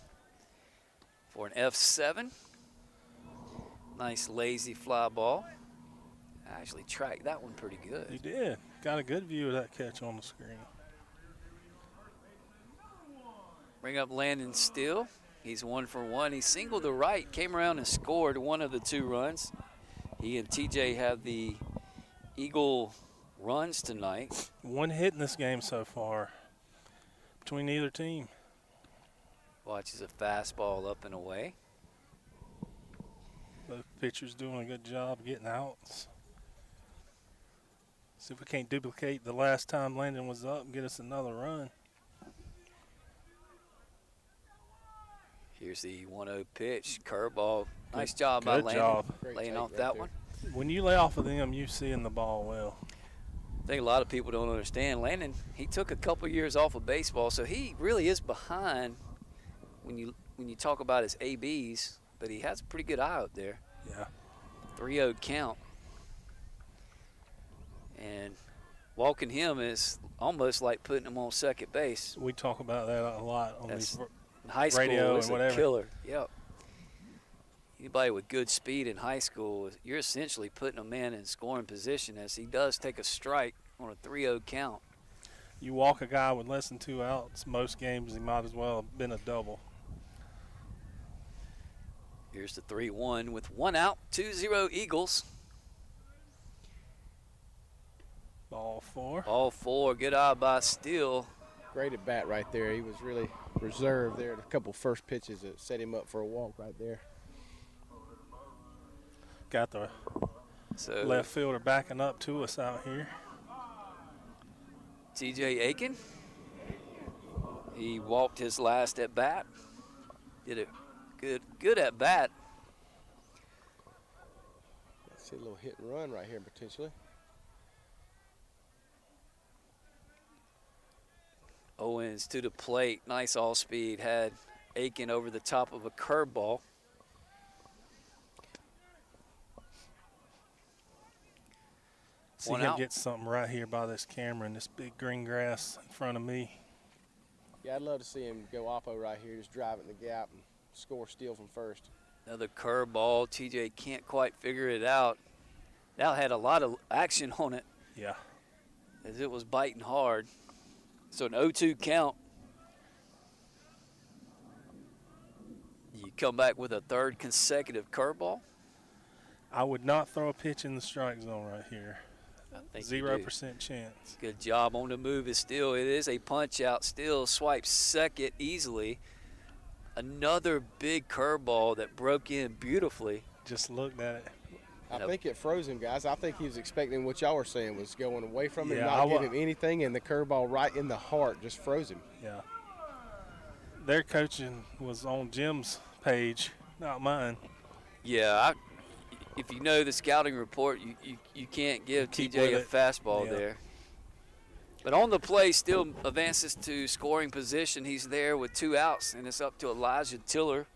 for an F7. Nice lazy fly ball. I actually tracked that one pretty good. He did. Got a good view of that catch on the screen. Bring up Landon Steele. He's 1 for 1. He singled to right, came around and scored one of the 2 runs. He and TJ have the Eagle runs tonight. 1 hit in this game so far between either team. Watches a fastball up and away. Both pitchers doing a good job getting outs. See if we can't duplicate the last time Landon was up and get us another run. Here's the 1-0 pitch. Curveball. Nice job by Good Landon. job. Laying off that one. When you lay off of them, you seeing the ball well. I think a lot of people don't understand. Landon, he took a couple years off of baseball, so he really is behind when you talk about his ABs but he has a pretty good eye out there. Yeah. 3-0 count. And walking him is almost like putting him on second base. We talk about that a lot on That's these in high school, radio it's and a whatever. killer. Yep. Anybody with good speed in high school, you're essentially putting a man in scoring position as he does take a strike on a 3-0 count. You walk a guy with less than 2 outs, most games he might as well have been a double. Here's the 3-1 with 1 out, 2-0 Eagles. Ball 4. Ball 4, good eye by Steele. Great at bat right there. He was really reserved there. A couple first pitches that set him up for a walk right there. Got the So left fielder backing up to us out here. TJ Aiken, he walked his last at bat. Did a good at bat. Let's see a little hit and run right here potentially. Owens to the plate, nice all speed, had Aiken over the top of a curveball. See One him out. get something right here by this camera and this big green grass in front of me. Yeah, I'd love to see him go oppo right here, just drive it in the gap and score steal from first. Another curveball. TJ can't quite figure it out. Now had a lot of action on it Yeah. as it was biting hard. So an 0-2 count. You come back with a third consecutive curveball. I would not throw a pitch in the strike zone right here. I think you do. 0% chance. Good job on the move. It is a punch out. Still swipes second easily. Another big curveball that broke in beautifully. Just looked at it. I Yep. think it froze him, guys. I think he was expecting what y'all were saying was going away from him, Yeah, not give him anything, and the curveball right in the heart just froze him. Yeah. Their coaching was on Jim's page, not mine. Yeah, if you know the scouting report, you can't give Keep TJ a with it. fastball Yeah. there. But on the play, still advances to scoring position. He's there with 2 outs, and it's up to Elijah Tiller,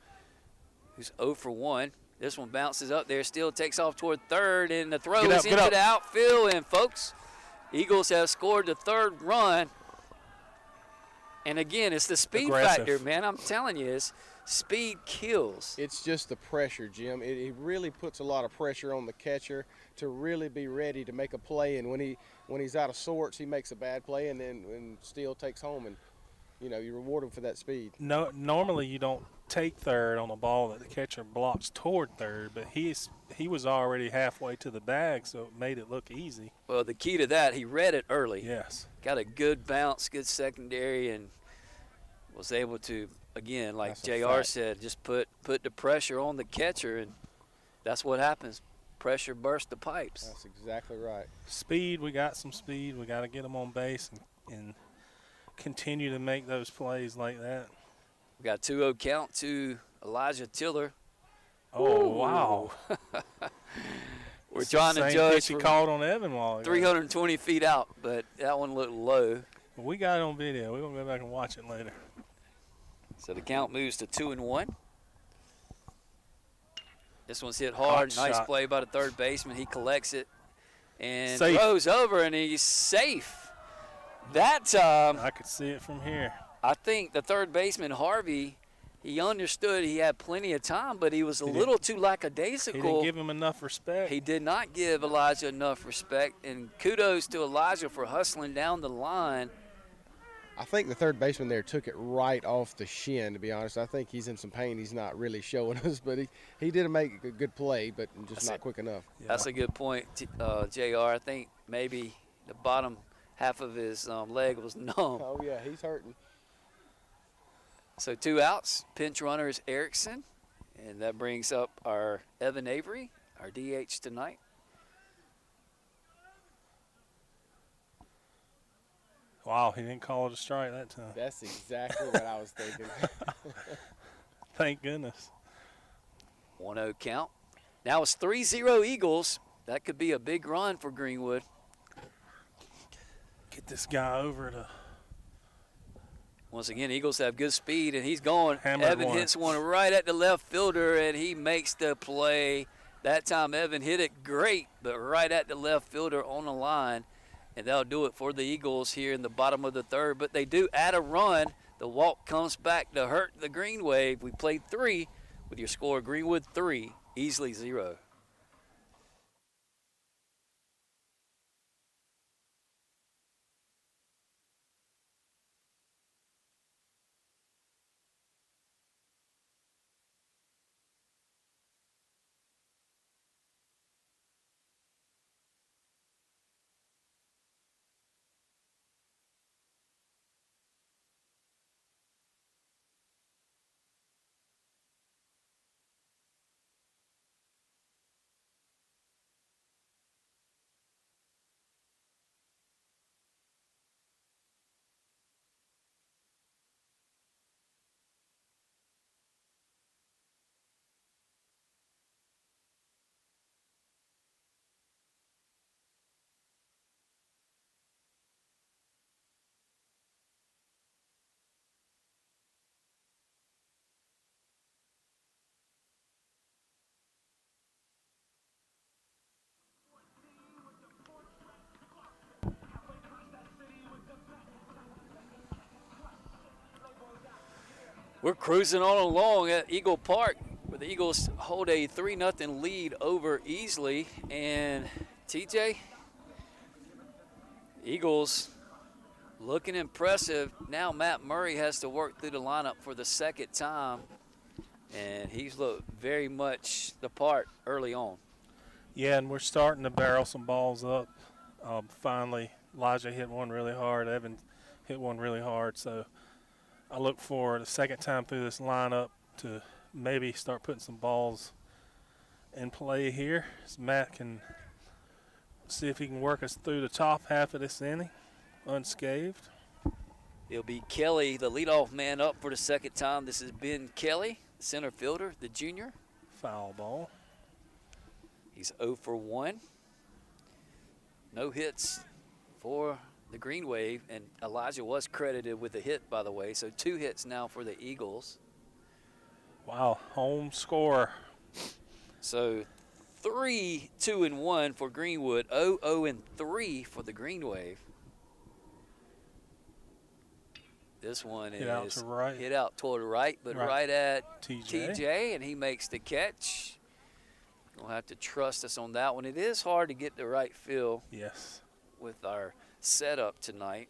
who's 0 for 1. This one bounces up there, still takes off toward third, and the throw is Get into up. the outfield. And, folks, Eagles have scored the 3rd run. And, again, it's the speed Aggressive. factor, man. I'm telling you, speed kills. It's just the pressure, Jim. It really puts a lot of pressure on the catcher to really be ready to make a play. And when he's out of sorts, he makes a bad play, and then Steele takes home, and you reward him for that speed. No, normally you don't take third on a ball that the catcher blocks toward third, but he was already halfway to the bag, so it made it look easy. Well, the key to that, he read it early. Yes. Got a good bounce, good secondary, and was able to, again, like That's a JR fact. said, just put the pressure on the catcher, and that's what happens. Pressure bursts the pipes. That's exactly right. Speed, we got some speed. We got to get them on base and continue to make those plays like that. We got 2-0 count to Elijah Tiller. Oh, Ooh. wow. We're trying to Same judge pitch he from called on Evan while ago. 320 feet out, but that one looked low. We got it on video. We're going to go back and watch it later. So the count moves to 2-1. This one's hit hard. Hot Nice shot. play by the third baseman. He collects it and Safe. throws over, and he's safe. That time, I could see it from here. I think the third baseman, Harvey, he understood he had plenty of time, but he was a He little too He lackadaisical. didn't give him enough respect. He did not give Elijah enough respect, and kudos to Elijah for hustling down the line. I think the third baseman there took it right off the shin, to be honest. I think he's in some pain he's not really showing us, but he did make a good play, but just not quick enough. That's a good point, JR. I think maybe the bottom half of his leg was numb. Oh, yeah, he's hurting. So 2 outs. Pinch runner is Erickson, and that brings up our Evan Avery, our DH tonight. Wow, he didn't call it a strike that time. That's exactly what I was thinking. Thank goodness. 1-0 count. Now it's 3-0 Eagles. That could be a big run for Greenwood. Get this guy over to Once again, Eagles have good speed, and he's going. Hammered Evan one. hits one right at the left fielder, and he makes the play. That time Evan hit it great, but right at the left fielder on the line. And that'll do it for the Eagles here in the bottom of the third. But they do add a run. The walk comes back to hurt the Green Wave. We played 3 with your score Greenwood 3, Easley 0. We're cruising on along at Eagle Park, where the Eagles hold a 3-0 lead over Easley. And TJ, Eagles looking impressive. Now Matt Murray has to work through the lineup for the second time, and he's looked very much the part early on. Yeah, and we're starting to barrel some balls up. Finally, Elijah hit one really hard. Evan hit one really hard. So I look for the second time through this lineup to maybe start putting some balls in play here. So Matt can see if he can work us through the top half of this inning unscathed. It'll be Kelly, the leadoff man, up for the second time. This is Ben Kelly, center fielder, the junior. Foul ball. He's 0 for 1. No hits for the Green Wave, and Elijah was credited with a hit, by the way. So 2 hits now for the Eagles. Wow, home score. So 3, 2, and 1 for Greenwood. 0, 0, and 3 for the Green Wave. This one Hit out to right. hit out toward the right, but right at TJ, and he makes the catch. We'll have to trust us on that one. It is hard to get the right feel. Yes. With our setup tonight.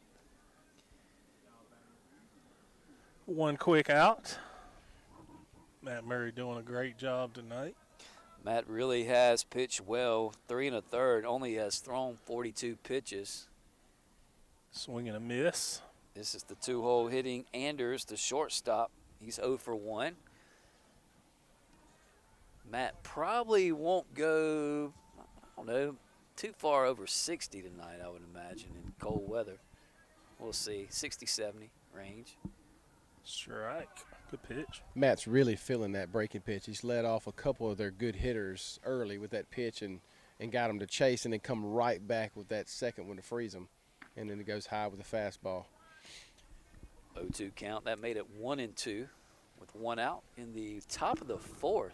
One quick out. Matt Murray doing a great job tonight. Matt really has pitched well. 3 1/3, only has thrown 42 pitches. Swing and a miss. This is the 2-hole hitting Anders, the shortstop. He's 0 for 1. Matt probably won't go, I don't know, too far over 60 tonight, I would imagine, in cold weather. We'll see. 60, 70 range. Strike. Good pitch. Matt's really feeling that breaking pitch. He's led off a couple of their good hitters early with that pitch and got them to chase and then come right back with that second one to freeze them. And then it goes high with a fastball. 0-2 count. That made it 1 and 2 with 1 out in the top of the 4th.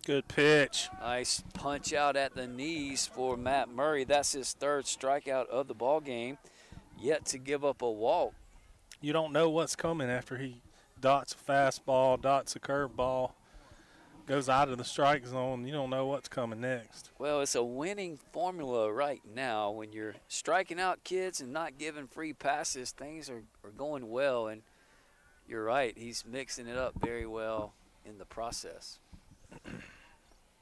Good pitch. Nice punch out at the knees for Matt Murray. That's his 3rd strikeout of the ball game. Yet to give up a walk. You don't know what's coming after he dots a fastball, dots a curveball, goes out of the strike zone. You don't know what's coming next. Well, it's a winning formula right now. When you're striking out kids and not giving free passes, things are going well. And you're right, he's mixing it up very well in the process.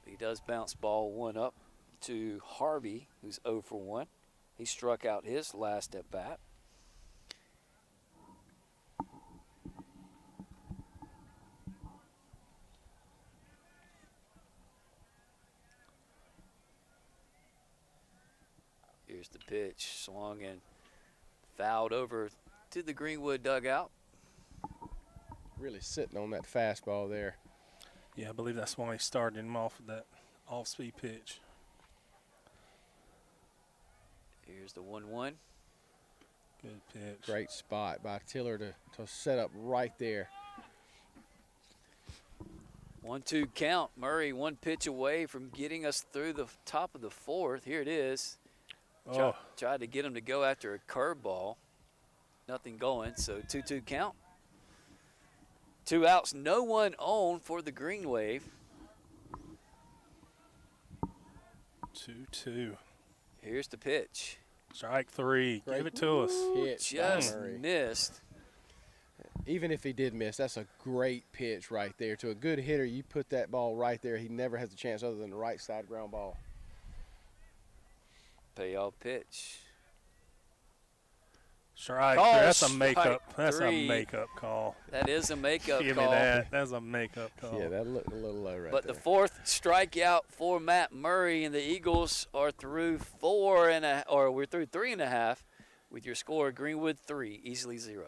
He does bounce ball 1 up to Harvey, who's 0 for 1. He struck out his last at bat. Here's the pitch, swung and fouled over to the Greenwood dugout. Really sitting on that fastball there. Yeah, I believe that's why he started him off with that off-speed pitch. Here's the 1-1. Good pitch. Great spot by Tiller to set up right there. 1-2 count. Murray one pitch away from getting us through the top of the fourth. Here it is. Oh, Tried to get him to go after a curveball. Nothing going, so 2-2 count. 2 outs, no one on for the Greenwave. 2-2. Here's the pitch. Strike 3. Great Give it to us. Hit by Just Murray. missed. Even if he did miss, that's a great pitch right there. To a good hitter, you put that ball right there. He never has a chance other than the right side ground ball. Payoff pitch. Strike. Call That's a strike makeup. That's a 3. makeup call. That is a makeup Give call. me that. That's a makeup call. Yeah, that looked a little low right But there. the 4th strikeout for Matt Murray, and the Eagles are through 3.5 with your score Greenwood 3, Easley 0.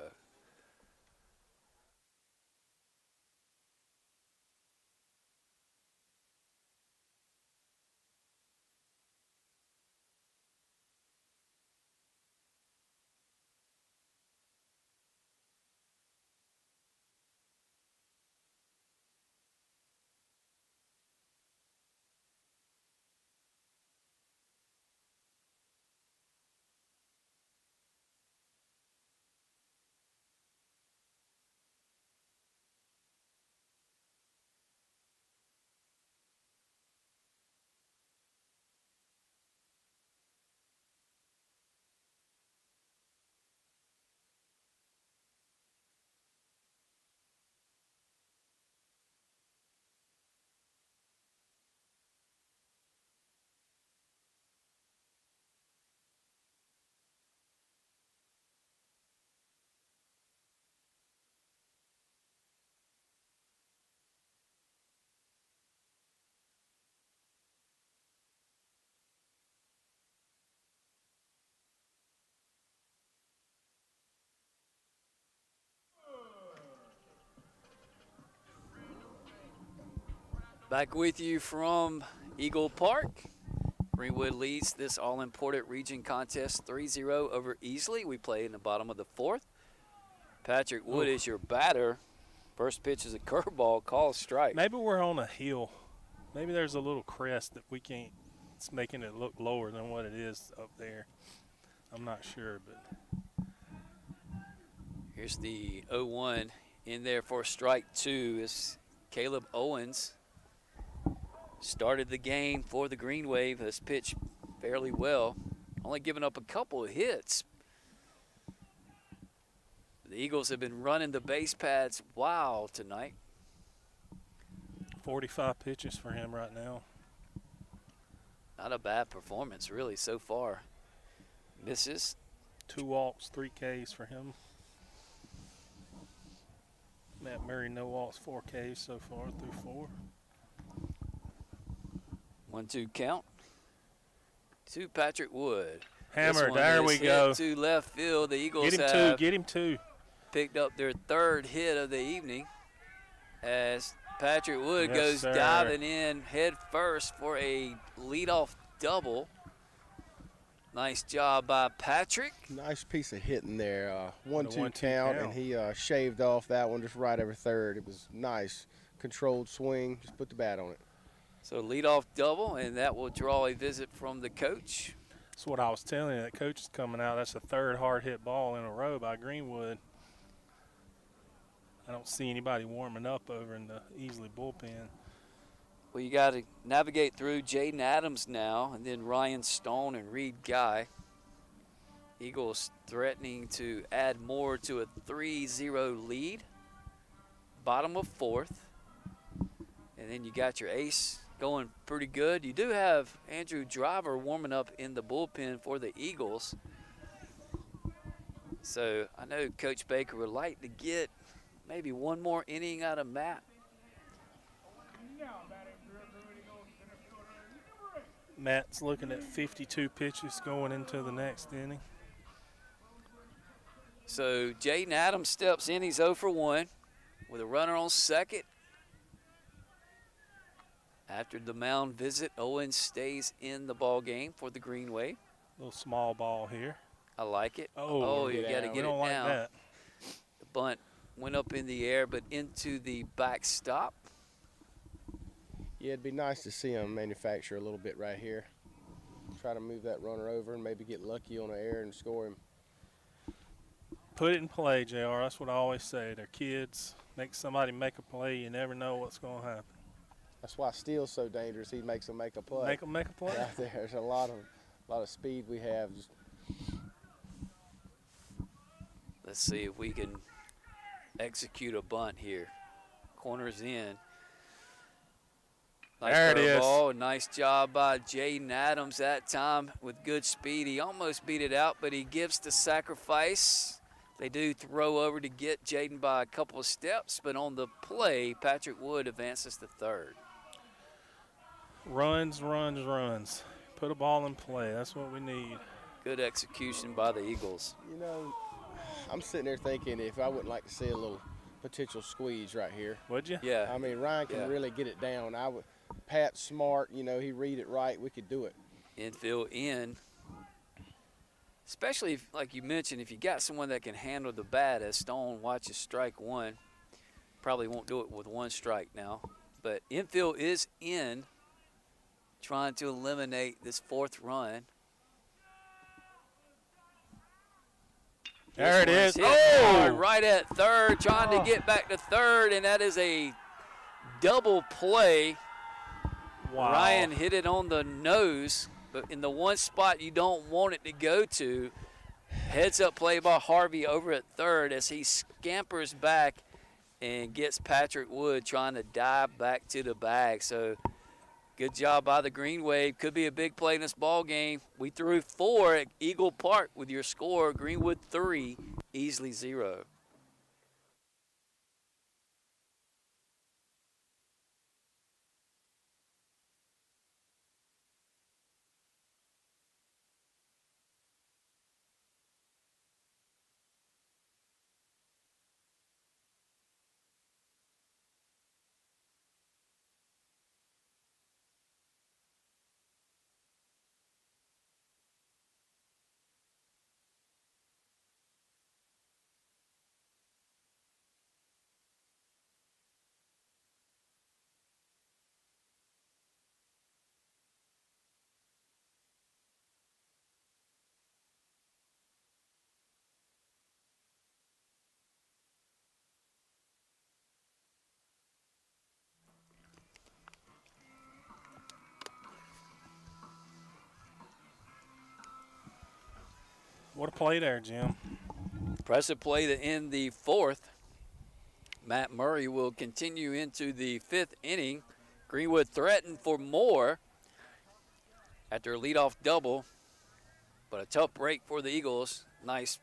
Back with you from Eagle Park. Greenwood leads this all-important region contest 3-0 over Easley. We play in the bottom of the 4th. Patrick Wood is your batter. First pitch is a curveball, call strike. Maybe we're on a hill. Maybe there's a little crest that we can't. It's making it look lower than what it is up there. I'm not sure, but Here's the 0-1 in there for strike 2 is Caleb Owens. Started the game for the Greenwave, has pitched fairly well, only giving up a couple of hits. The Eagles have been running the base pads wild tonight. 45 pitches for him right now. Not a bad performance, really, so far. Misses. 2 walks, 3 Ks for him. Matt Murray, no walks, 4 Ks so far through 4. 1-2 count to Patrick Wood. Hammer, This one there is we hit go. to left field. The Eagles Get him have 2, get him 2. picked up their 3rd hit of the evening as Patrick Wood Yes, goes sir. diving in head first for a leadoff double. Nice job by Patrick. Nice piece of hitting there. a 1-2 1-2 count, count. and he shaved off that one just right over third. It was nice. Controlled swing. Just put the bat on it. So leadoff double, and that will draw a visit from the coach. That's what I was telling you. That coach is coming out. That's the 3rd hard hit ball in a row by Greenwood. I don't see anybody warming up over in the Easley bullpen. Well, you got to navigate through Jaden Adams now, and then Ryan Stone and Reed Guy. Eagles threatening to add more to a 3-0 lead. Bottom of 4th. And then you got your ace going pretty good. You do have Andrew Driver warming up in the bullpen for the Eagles. So I know Coach Baker would like to get maybe one more inning out of Matt. Matt's looking at 52 pitches going into the next inning. So Jaden Adams steps in. He's 0 for 1 with a runner on second. After the mound visit, Owens stays in the ball game for the Greenwave. Little small ball here. I like it. Oh, you got to down. get We don't it like down. that. The bunt went up in the air, but into the backstop. Yeah, it'd be nice to see him manufacture a little bit right here. Try to move that runner over and maybe get lucky on the air and score him. Put it in play, JR. That's what I always say. They're kids. Make somebody make a play. You never know what's going to happen. That's why Steele's so dangerous. He makes them make a play. Make them make a play. Right there. There's a lot of speed we have. Just Let's see if we can execute a bunt here. Corners in. Nice There it is. ball. Nice job by Jaden Adams that time with good speed. He almost beat it out, but he gives the sacrifice. They do throw over to get Jaden by a couple of steps, but on the play, Patrick Wood advances to third. Runs, runs, runs. Put a ball in play. That's what we need. Good execution by the Eagles. You know, I'm sitting there thinking if I wouldn't like to see a little potential squeeze right here. Would you? Yeah. I mean, Ryan can Yeah. really get it down. Pat's smart. You know, he read it right. We could do it. Infield in. Especially, if, like you mentioned, if you got someone that can handle the bat, as Stone watches strike one. Probably won't do it with one strike now. But infield is in, trying to eliminate this fourth run. There it This is. one's hit hard Oh! right at third, trying to get back to third, and that is a double play. Wow. Ryan hit it on the nose, but in the one spot you don't want it to go to. Heads up play by Harvey over at third as he scampers back and gets Patrick Wood trying to dive back to the bag. So good job by the Green Wave. Could be a big play in this ball game. We threw 4 at Eagle Park with your score, Greenwood 3, Easley 0. What a play there, Jim. Impressive play to end the fourth. Matt Murray will continue into the fifth inning. Greenwood threatened for more after a leadoff double, but a tough break for the Eagles. Nice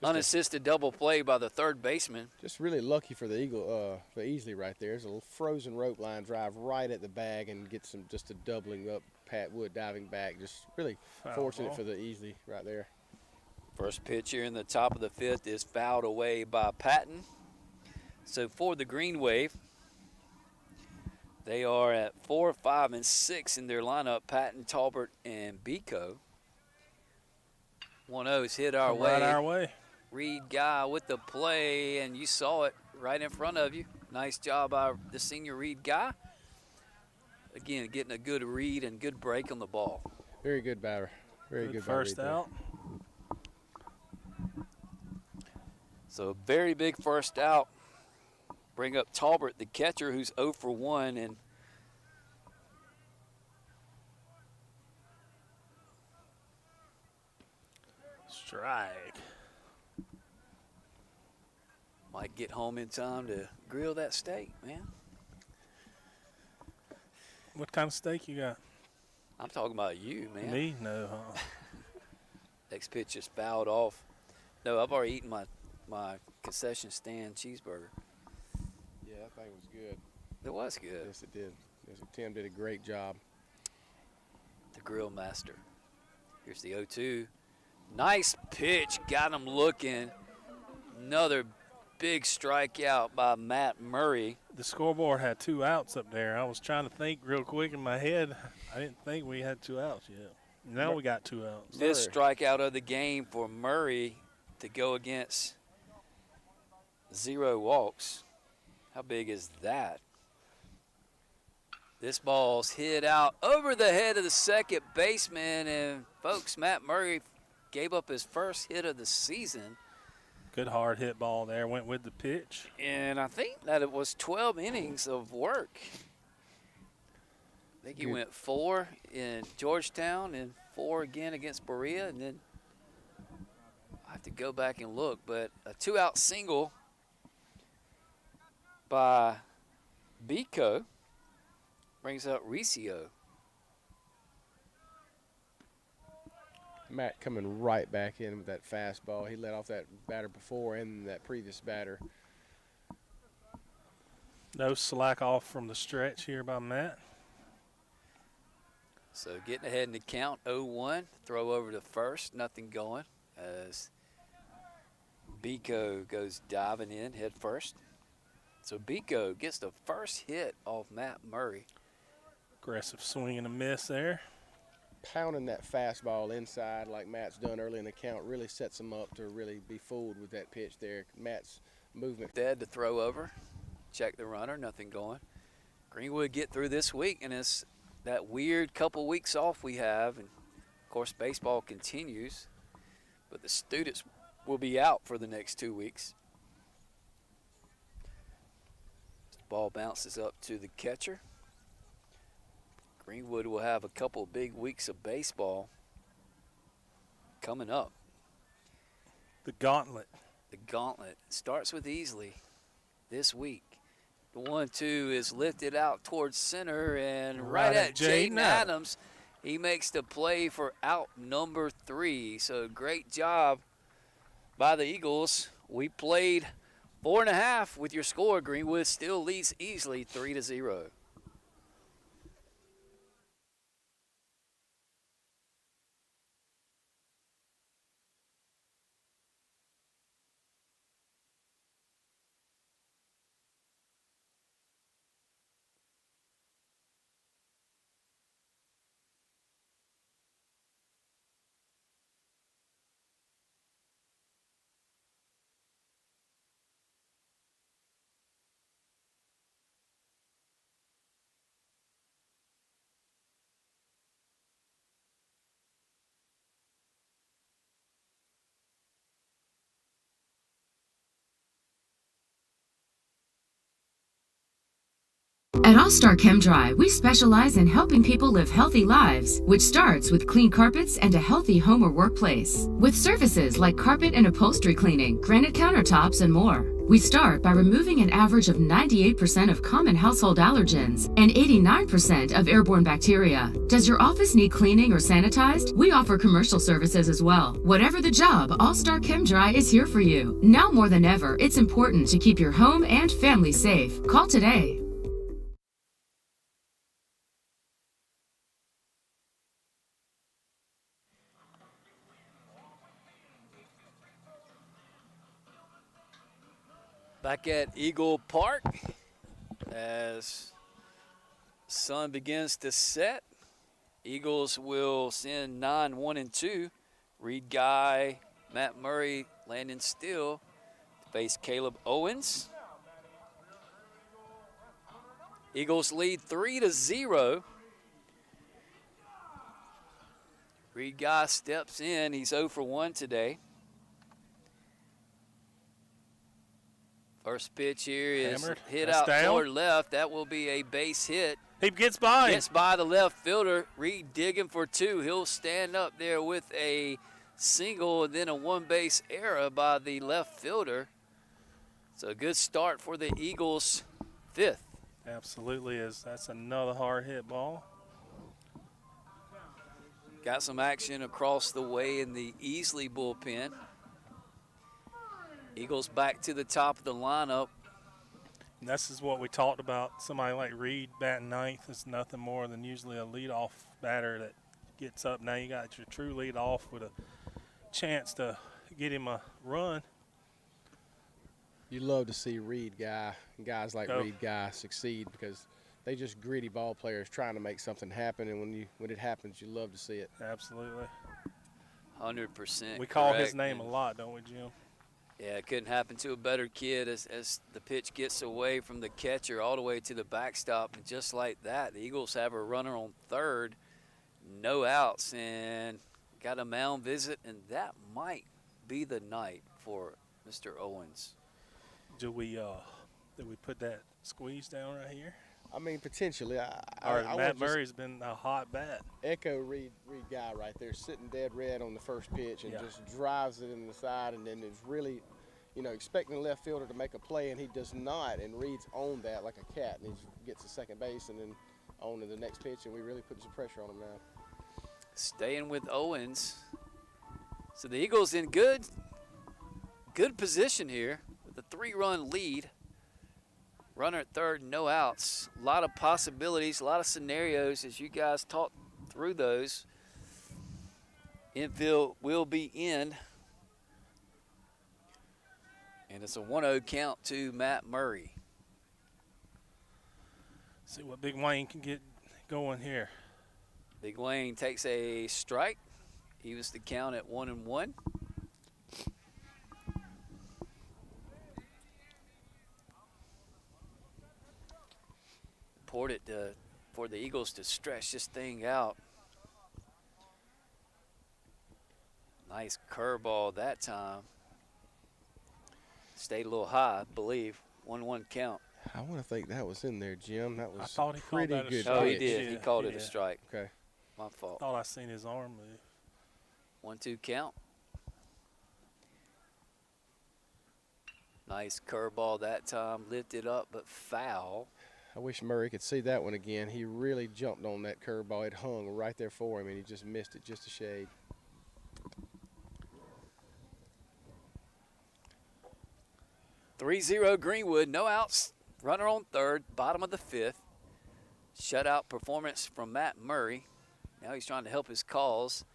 unassisted double play by the third baseman. Just really lucky for the for Easley right there. There's a little frozen rope line drive right at the bag and get just a doubling up. Pat Wood diving back. Just really Foul fortunate ball. for the Easley right there. First pitch here in the top of the fifth is fouled away by Patton. So for the Green Wave, they are at 4, 5, and 6 in their lineup. Patton, Talbert, and Biko. 1-0 is hit our way. Right our way. Reed Guy with the play, and you saw it right in front of you. Nice job by the senior Reed Guy. Again, getting a good read and good break on the ball. Very good batter. Very good batter First right there. out. So very big first out. Bring up Talbert, the catcher, who's 0 for 1, and Strike. might get home in time to grill that steak, man. What kind of steak you got? I'm talking about you, man. Me? No. Next pitch is fouled off. No, I've already eaten my concession stand cheeseburger. Yeah, that thing was good. It was good. Yes, it did. Yes, Tim did a great job. The grill master. Here's the 0-2. Nice pitch. Got him looking. Another big strikeout by Matt Murray. The scoreboard had 2 outs up there. I was trying to think real quick in my head I didn't think we had 2 outs yet. Now we got 2 outs. This strikeout of the game for Murray to go against 0 walks. How big is that? This ball's hit out over the head of the second baseman, and folks, Matt Murray gave up his first hit of the season. Good hard hit ball there, went with the pitch. And I think that it was 12 innings of work. I think he went 4 in Georgetown and 4 again against Berea, and then I have to go back and look, but a 2-out single by Bico brings up Riccio. Matt coming right back in with that fastball. He let off that batter before and that previous batter. No slack off from the stretch here by Matt. So getting ahead in the count, 0-1, throw over to first, nothing going as Bico goes diving in head first. So Bico gets the first hit off Matt Murray. Aggressive swing and a miss there. Pounding that fastball inside like Matt's done early in the count really sets him up to really be fooled with that pitch there. Matt's movement. Dead to throw over, check the runner, nothing going. Greenwood get through this week, and it's that weird couple weeks off we have, and of course baseball continues, but the students will be out for the next 2 weeks. The ball bounces up to the catcher. Greenwood will have a couple big weeks of baseball coming up. The gauntlet. The gauntlet starts with Easley this week. The 1-2 is lifted out towards center, and right at Jaden Adams. He makes the play for out number 3. So great job by the Eagles. We played 4.5 with your score. Greenwood still leads Easley 3-0. At All Star Chem Dry, we specialize in helping people live healthy lives, which starts with clean carpets and a healthy home or workplace. With services like carpet and upholstery cleaning, granite countertops, and more. We start by removing an average of 98% of common household allergens and 89% of airborne bacteria. Does your office need cleaning or sanitized? We offer commercial services as well. Whatever the job, All Star Chem Dry is here for you. Now more than ever, it's important to keep your home and family safe. Call today. Back at Eagle Park as sun begins to set. Eagles will send 9-1-2. Reed Guy, Matt Murray, Landon Steele to face Caleb Owens. Eagles lead 3-0. Reed Guy steps in. He's 0 for 1 today. First pitch here is Hammered. hit That's out down. toward left. That will be a base hit. He gets by. Gets by the left fielder. Reed digging for 2. He'll stand up there with a single and then a one-base error by the left fielder. So a good start for the Eagles' 5th. Absolutely is. That's another hard hit ball. Got some action across the way in the Easley bullpen. Eagles back to the top of the lineup. And this is what we talked about. Somebody like Reed batting 9th is nothing more than usually a leadoff batter that gets up. Now you got your true leadoff with a chance to get him a run. You love to see guys like Reed Guy succeed because they just gritty ball players trying to make something happen, and when it happens, you love to see it. Absolutely. 100%. We call his correct. name a And, lot, don't we, Jim? yeah, it couldn't happen to a better kid as the pitch gets away from the catcher all the way to the backstop. And just like that, the Eagles have a runner on third, no outs, and got a mound visit, and that might be the night for Mr. Owens. Do we put that squeeze down right here? I mean, potentially. Matt Murray's been a hot bat. Echo Reed guy right there, sitting dead red on the first pitch, and Yeah. just drives it in the side, and then is really, expecting the left fielder to make a play, and he does not, and Reed's on that like a cat, and he gets to second base, and then on to the next pitch, and we really put some pressure on him now. Staying with Owens. So the Eagles in good position here with a 3-run lead. Runner at third, no outs. A lot of possibilities, a lot of scenarios as you guys talk through those. Infield will be in. And it's a 1-0 count to Matt Murray. See what Big Wayne can get going here. Big Wayne takes a strike. He was the count at 1-1. Important for the Eagles to stretch this thing out. Nice curveball that time. Stayed a little high, I believe. 1-1 count. I want to think that was in there, Jim. That was I thought he called pretty that a good. strike. Oh, he pitch. did. He Yeah, called it yeah. a strike. Okay. My fault. Thought I seen his arm move. 1-2 count. Nice curveball that time. Lifted up, but foul. I wish Murray could see that one again. He really jumped on that curveball. It hung right there for him, and he just missed it just a shade. (3-0) Greenwood, no outs. Runner on third, bottom of the fifth. Shutout performance from Matt Murray. Now he's trying to help his cause.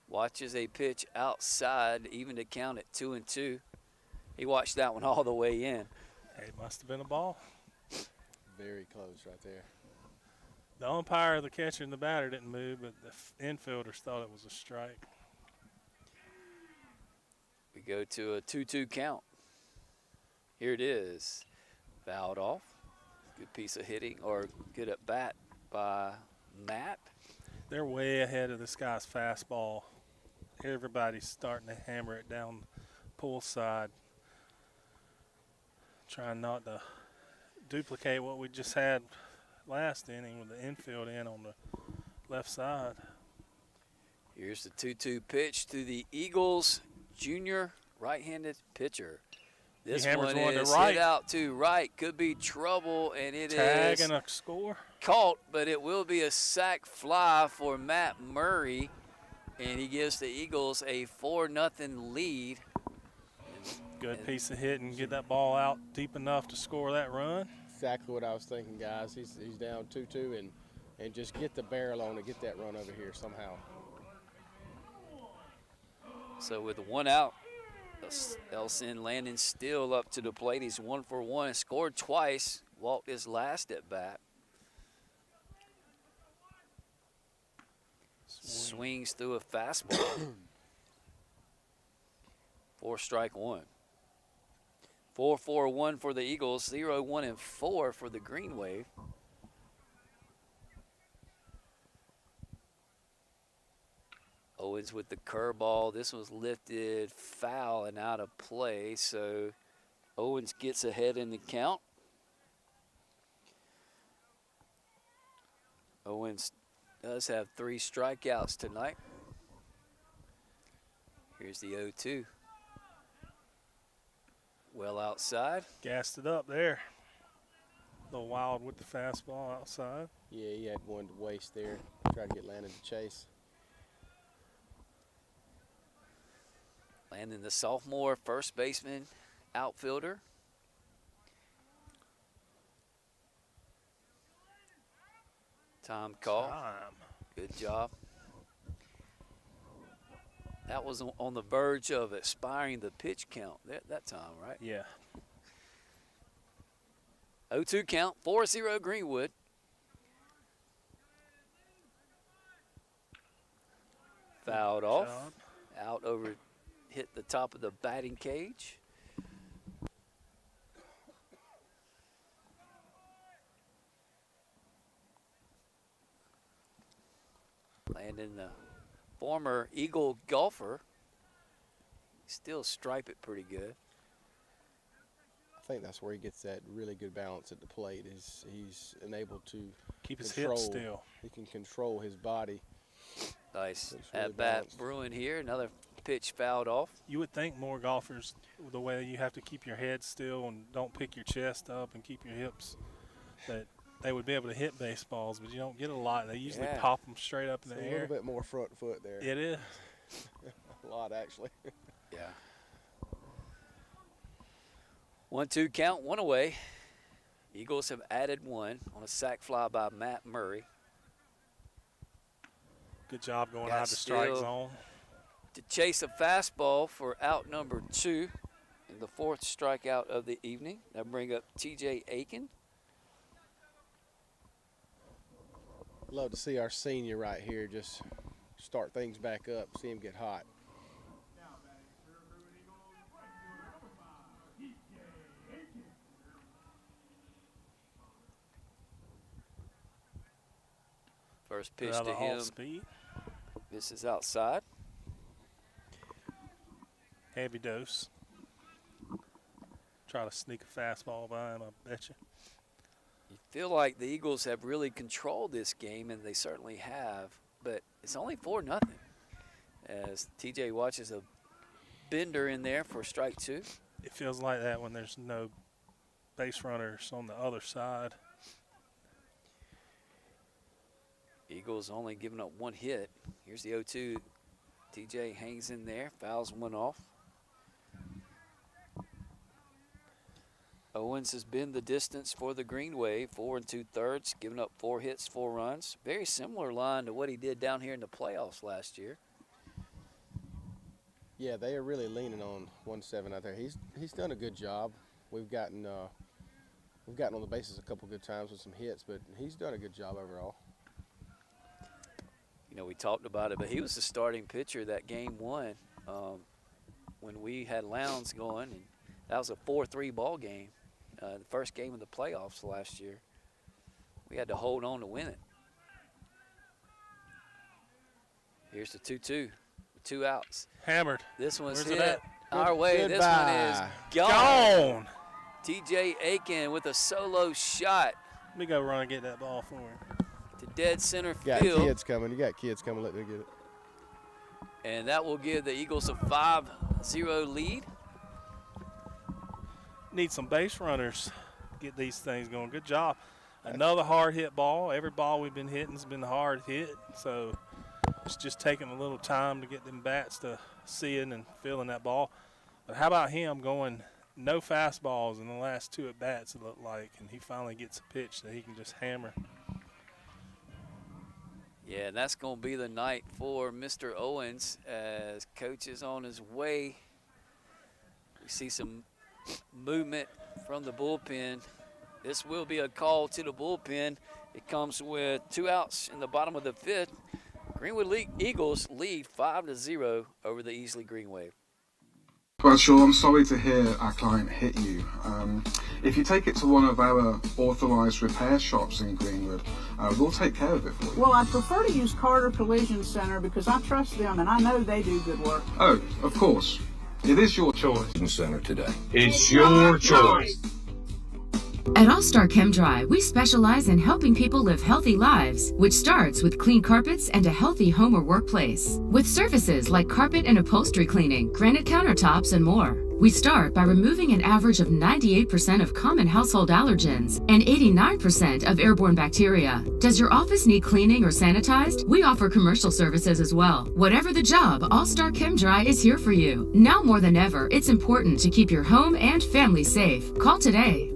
Watches a pitch outside, even to count at 2-2. He watched that one all the way in. It must have been a ball. Very close right there. The umpire, the catcher, and the batter didn't move, but the infielders thought it was a strike. We go to a 2-2 count. Here it is. Fouled off. Good piece of hitting, or good at bat by Matt. They're way ahead of this guy's fastball. Everybody's starting to hammer it down pull side. Trying not to duplicate what we just had last inning with the infield in on the left side. Here's the 2-2 pitch to the Eagles junior right-handed pitcher. This hammers one one to is right. hit out to right. Could be trouble, and it Tag is and a score. caught, but it will be a sac fly for Matt Murray, and he gives the Eagles a 4-0 lead. Good piece of hitting. Get that ball out deep enough to score that run. Exactly what I was thinking, guys. He's down 2-2, and just get the barrel on it, get that run over here somehow. So with one out, Elson Landon still up to the plate. He's 1 for 1, scored twice, walked his last at bat. Swings through a fastball. 4-strike-1. 4-4-1 for the Eagles, 0-1-4 for the Greenwave. Owens with the curveball. This was lifted foul and out of play, so Owens gets ahead in the count. Owens does have 3 strikeouts tonight. Here's the 0-2. Well outside. Gassed it up there. A little wild with the fastball outside. Yeah, he had one to waste there. Tried to get Landon to chase. Landon, the sophomore first baseman, outfielder. Time call. Good job. That was on the verge of expiring the pitch count that time, right? Yeah. 0-2 count, 4-0 Greenwood. Fouled Good off. job. Out over, hit the top of the batting cage. Landon, the former Eagle golfer, still stripe it pretty good. I think that's where he gets that really good balance at the plate. Is he's enabled to Keep his control. hips still. He can control his body. Nice Looks really at bat balanced. brewing here. Another pitch fouled off. You would think more golfers, the way you have to keep your head still and don't pick your chest up and keep your hips, that they would be able to hit baseballs, but you don't get a lot. They usually Yeah. pop them straight up in It's the a air. little bit more front foot there. It is. A lot, actually. Yeah. 1-2 count, one away. Eagles have added one on a sac fly by Matt Murray. Good job going Got out the strike still zone. to chase a fastball for out number 2 and the 4th strikeout of the evening. That'll bring up TJ Aiken. Love to see our senior right here just start things back up, see him get hot. First pitch Another to him. off speed. This is outside. Heavy dose. Try to sneak a fastball by him, I bet you. You feel like the Eagles have really controlled this game, and they certainly have, but it's only 4-0 as TJ watches a bender in there for strike 2. It feels like that when there's no base runners on the other side. Eagles only giving up 1 hit. Here's the 0-2. TJ hangs in there, fouls one off. Owens has been the distance for the Greenwave, 4 2/3, giving up 4 hits, 4 runs. Very similar line to what he did down here in the playoffs last year. Yeah, they are really leaning on 1-7 out there. He's done a good job. We've gotten on the bases a couple good times with some hits, but he's done a good job overall. You know, we talked about it, but he was the starting pitcher that game 1 when we had Lowndes going, and that was a 4-3 ball game, the first game of the playoffs last year. We had to hold on to win it. Here's the 2-2, 2 outs. Hammered. This one's Where's it hit at? our way. This one is gone. Gone. TJ Aiken with a solo shot Let me go run and get that ball for him. to dead center Got field. kids coming. You got kids coming. Let me get it. And that will give the Eagles a 5-0 lead. Need some base runners. Get these things going. Good job. Another hard hit ball. Every ball we've been hitting has been hard hit. So it's just taking a little time to get them bats to seeing and feeling that ball. But how about him going no fastballs in the last 2 at bats, it looked like, and he finally gets a pitch that he can just hammer. Yeah, and that's going to be the night for Mr. Owens as coach is on his way. We see some movement from the bullpen. This will be a call to the bullpen. It comes with 2 outs in the bottom of the 5th. Greenwood Eagles lead 5-0 over the Easley Greenwave. Bradshaw, I'm sorry to hear our client hit you. If you take it to one of our authorised repair shops in Greenwood, we'll take care of it for you. Well, I prefer to use Carter Collision Center because I trust them and I know they do good work. Oh, of course. It is your choice. Center today. It's your choice. At All Star Chem Dry, we specialize in helping people live healthy lives, which starts with clean carpets and a healthy home or workplace. With services like carpet and upholstery cleaning, granite countertops, and more. We start by removing an average of 98% of common household allergens and 89% of airborne bacteria. Does your office need cleaning or sanitized? We offer commercial services as well. Whatever the job, All Star Chem Dry is here for you. Now more than ever, it's important to keep your home and family safe. Call today.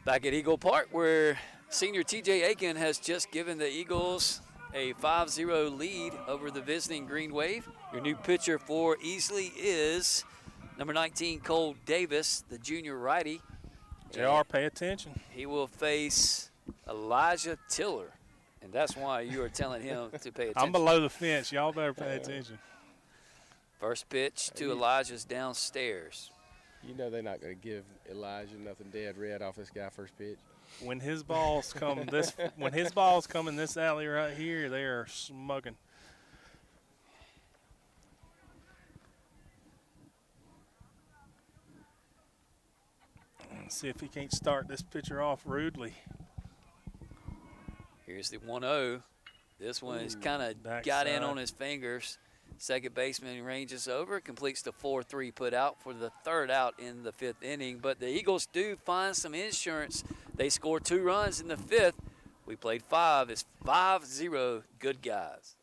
Back at Eagle Park, where senior TJ Aiken has just given the Eagles a 5-0 lead over the visiting Green Wave. Your new pitcher for Easley is number 19, Cole Davis, the junior righty. JR, pay attention. He will face Elijah Tiller, and that's why you are telling him to pay attention. I'm below the fence. Y'all better pay attention. First pitch to Elijah's downstairs. You know they're not going to give Elijah nothing dead red off this guy first pitch. When his balls come in this alley right here, they are smoking. Let's see if he can't start this pitcher off rudely. Here's the 1-0. This one has kind of got in on his fingers. Second baseman ranges over, completes the 4-3 put out for the third out in the fifth inning. But the Eagles do find some insurance. They score 2 runs in the fifth. We played 5. It's 5-0 good guys.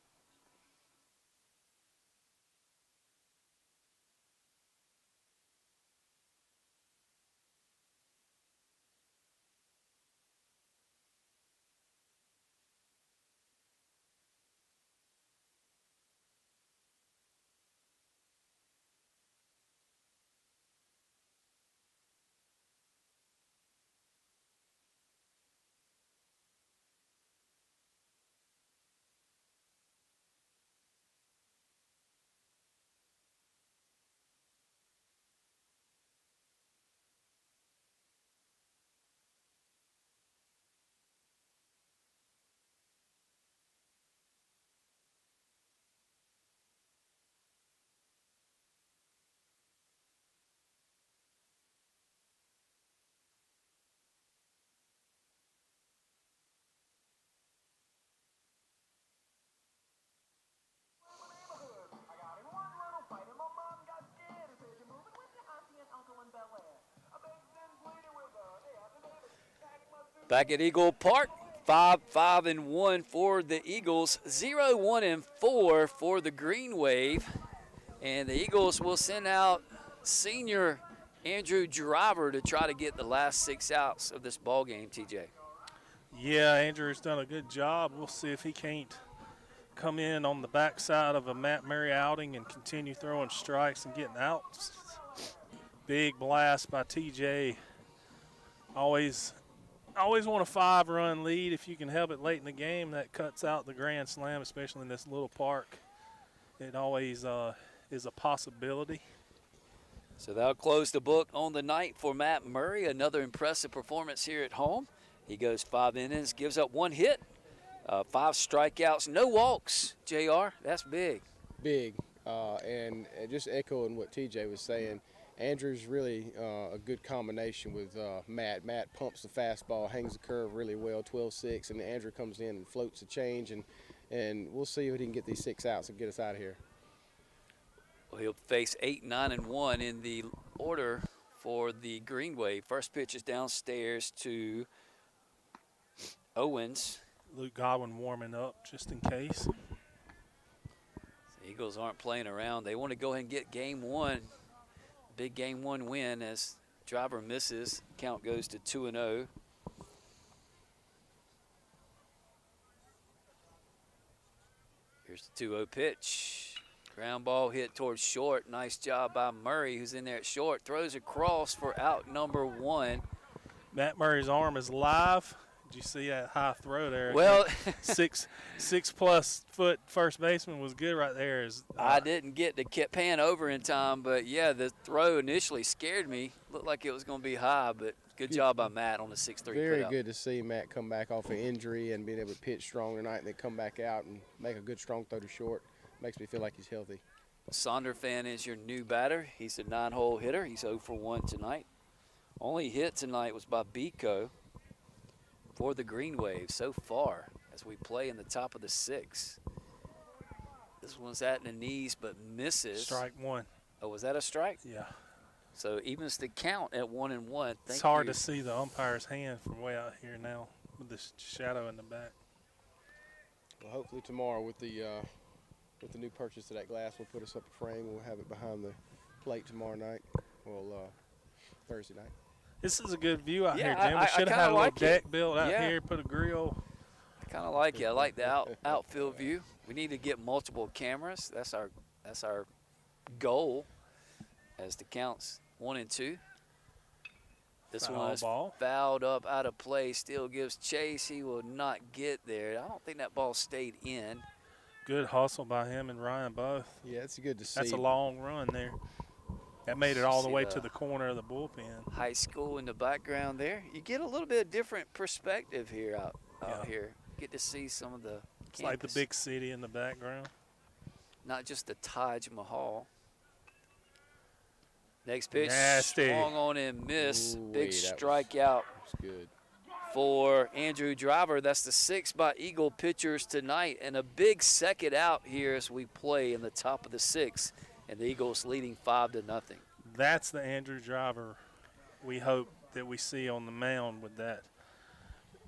Back at Eagle Park, 5-5-1 for the Eagles, 0-1-4 for the Green Wave. And the Eagles will send out senior Andrew Driver to try to get the last 6 outs of this ball game, TJ. Yeah, Andrew's done a good job. We'll see if he can't come in on the backside of a Matt Murray outing and continue throwing strikes and getting outs. Big blast by TJ. Always want a 5-run lead if you can help it late in the game. That cuts out the grand slam, especially in this little park. It always is a possibility. So that'll close the book on the night for Matt Murray. Another impressive performance here at home. He goes 5 innings, gives up 1 hit, 5 strikeouts, no walks. JR, that's big. Big. And just echoing what TJ was saying, Andrew's really a good combination with Matt. Matt pumps the fastball, hangs the curve really well, 12-6, and Andrew comes in and floats the change, and we'll see if he can get these 6 outs and get us out of here. Well, he'll face 8, 9, and 1 in the order for the Green Wave. First pitch is downstairs to Owens. Luke Godwin warming up just in case. The Eagles aren't playing around. They want to go ahead and get game 1. Big game 1 win as Driver misses. Count goes to 2-0. Here's the 2-0 pitch. Ground ball hit towards short. Nice job by Murray, who's in there at short. Throws across for out number 1. Matt Murray's arm is live. Did you see that high throw there? Well, 6+ foot first baseman was good right there. I didn't get to pan over in time, but yeah, the throw initially scared me. Looked like it was going to be high, but good job by Matt on the 6-3 Very putout. good to see Matt come back off an injury and being able to pitch strong tonight and then come back out and make a good strong throw to short. Makes me feel like he's healthy. Sonderfan is your new batter. He's a 9-hole hitter. He's 0 for 1 tonight. Only hit tonight was by Biko for the Green Wave so far as we play in the top of the 6th. This one's at the knees but misses. Strike 1. Oh, was that a strike? Yeah. So evens the count at 1-1. It's hard to see the umpire's hand from way out here now with this shadow in the back. Well, hopefully tomorrow with the new purchase of that glass, we'll put us up a frame. We'll have it behind the plate tomorrow night. Well, Thursday night. This is a good view out Yeah, here, Jim. We should have kinda had a little like it. deck built out Yeah. here, put a grill. I kind of like it. I like the outfield view. We need to get multiple cameras. That's our goal as the counts 1 and 2. This Foul one is ball. fouled up out of play. Still gives chase. He will not get there. I don't think that ball stayed in. Good hustle by him and Ryan both. Yeah, it's good to see. That's a long run there. That made it all the See way the to the corner of the bullpen. High school in the background there. You get a little bit of different perspective here out Yeah. here. Get to see some of the It's like the campus. big city in the background. Not just the Taj Mahal. Next pitch, Nasty. swung on and missed. Ooh-wee, Big that strikeout That's good. for Andrew Driver. That's the 6th by Eagle pitchers tonight, and a big second out here as we play in the top of the 6th, and the Eagles leading 5-0. That's the Andrew Driver we hope that we see on the mound with that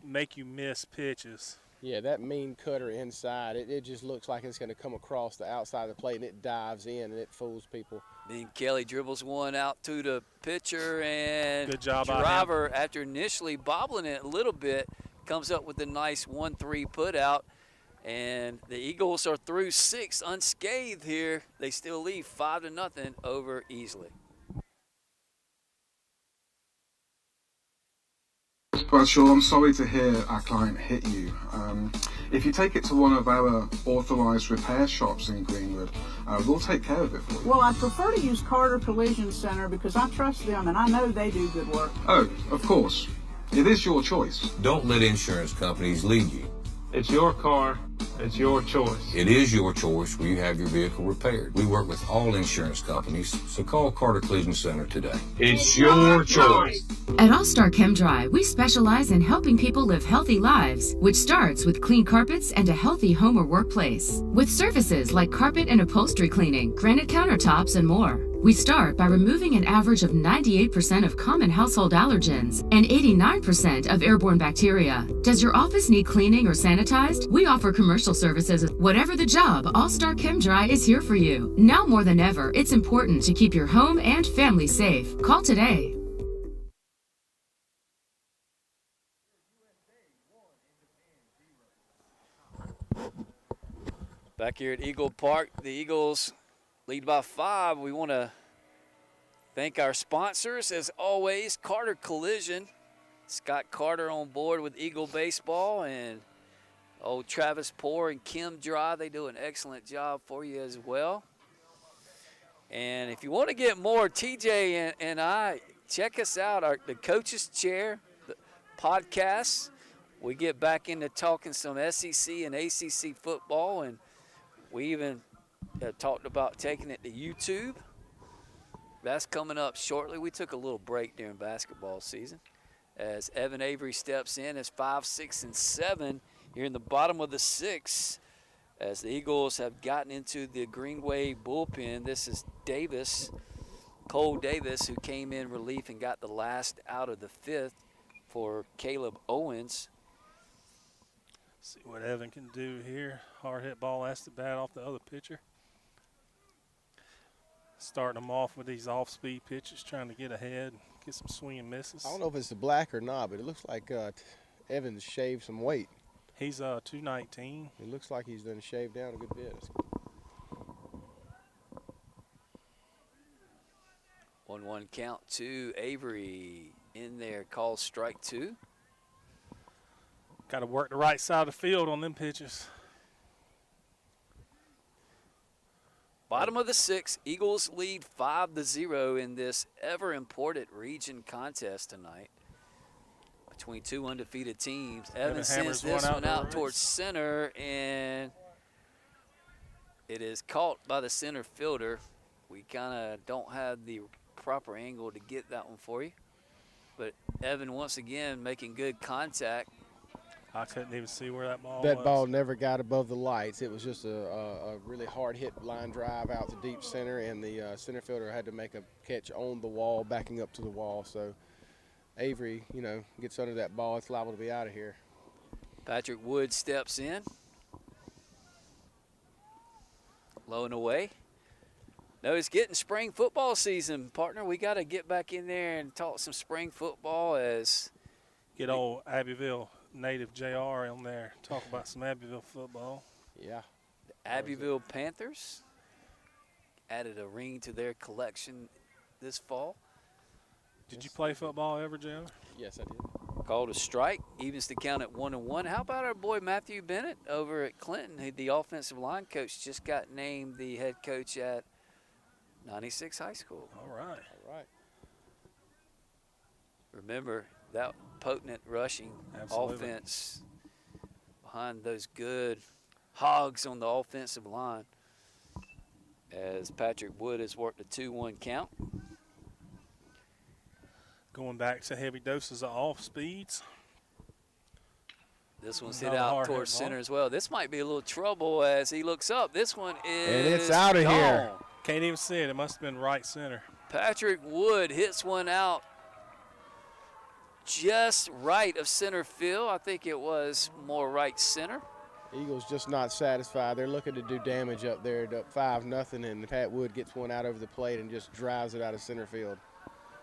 make you miss pitches. Yeah, that mean cutter inside, it just looks like it's going to come across the outside of the plate, and it dives in, and it fools people. Then Kelly dribbles one out to the pitcher, and Good job by him. Driver, after initially bobbling it a little bit, comes up with a nice 1-3 put out. And the Eagles are through 6 unscathed here. They still lead 5-0 over Easley. Bradshaw, I'm sorry to hear our client hit you. If you take it to one of our authorised repair shops in Greenwood, we'll take care of it for you. Well, I prefer to use Carter Collision Center because I trust them and I know they do good work. Oh, of course. It is your choice. Don't let insurance companies lead you. It's your car. It's your choice. It is your choice where you have your vehicle repaired. We work with all insurance companies, so call Carter Collision Center today. It's your choice. At All Star Chem Dry, we specialize in helping people live healthy lives, which starts with clean carpets and a healthy home or workplace. With services like carpet and upholstery cleaning, granite countertops, and more. We start by removing an average of 98% of common household allergens and 89% of airborne bacteria. Does your office need cleaning or sanitized? We offer commercial services. Whatever the job, All Star Chem Dry is here for you. Now more than ever, it's important to keep your home and family safe. Call today. Back here at Eagle Park, the Eagles lead by 5. We want to thank our sponsors, as always, Carter Collision. Scott Carter on board with Eagle Baseball, and old Travis Poore and Kim Dry. They do an excellent job for you as well. And if you want to get more, TJ and I, check us out, the Coach's Chair, the podcasts. We get back into talking some SEC and ACC football, and we even talked about taking it to YouTube. That's coming up shortly. We took a little break during basketball season as Evan Avery steps in as 5, 6, and 7 here in the bottom of the 6th as the Eagles have gotten into the Greenwave bullpen. This is Davis, Cole Davis, who came in relief and got the last out of the 5th for Caleb Owens. See what Evan can do here. Hard hit ball, has to bat off the other pitcher. Starting them off with these off-speed pitches, trying to get ahead, get some swing and misses. I don't know if it's the black or not, but it looks like Evans shaved some weight. He's 219. It looks like he's done shaved down a good bit. 1-1 count to Avery in there, calls strike 2. Got to work the right side of the field on them pitches. Bottom of the 6th, Eagles lead 5-0 in this ever-important region contest tonight between 2 undefeated teams. Evan sends this one out towards center, and it is caught by the center fielder. We kind of don't have the proper angle to get that one for you. But Evan, once again, making good contact. I couldn't even see where that ball was. That ball never got above the lights. It was just a really hard hit line drive out to deep center, and the center fielder had to make a catch on the wall, backing up to the wall. So Avery, gets under that ball. It's liable to be out of here. Patrick Wood steps in. Low and away. No, it's getting spring football season, partner. We got to get back in there and talk some spring football as Get old Abbeville native JR on there. Talk about some Abbeville football. Yeah. the Abbeville Panthers added a ring to their collection this fall. Did you play football ever, Jim? Yes, I did. Called a strike, evens the count at 1-1. How about our boy Matthew Bennett over at Clinton, who the offensive line coach just got named the head coach at 96 High School. All right. All right. Remember that potent rushing Absolutely. offense behind those good hogs on the offensive line as Patrick Wood has worked a 2-1 count. Going back to heavy doses of off speeds. This one's hit Another out hard hit towards ball. center as well. This might be a little trouble as he looks up. This one is And it's out of here. gone. Can't even see it. It must have been right center. Patrick Wood hits one out just right of center field. I think it was more right center. Eagles just not satisfied. They're looking to do damage up there at up 5-0, and Pat Wood gets one out over the plate and just drives it out of center field.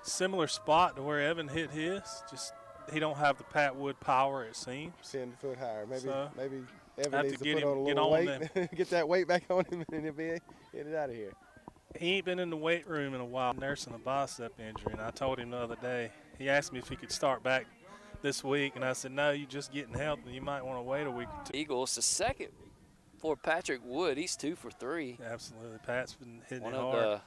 Similar spot to where Evan hit his. Just he don't have the Pat Wood power, it seems. 10 foot higher. Maybe So, Evan have needs to to get put on him- a get little on weight, get that weight back on him, and he'll be get it out of here. He ain't been in the weight room in a while, nursing a bicep injury. And I told him the other day, he asked me if he could start back this week, and I said, no, you just getting healthy. You might want to wait a week or two. Eagles the second for Patrick Wood. He's 2 for 3. Absolutely. Pat's been hitting One it of hard. the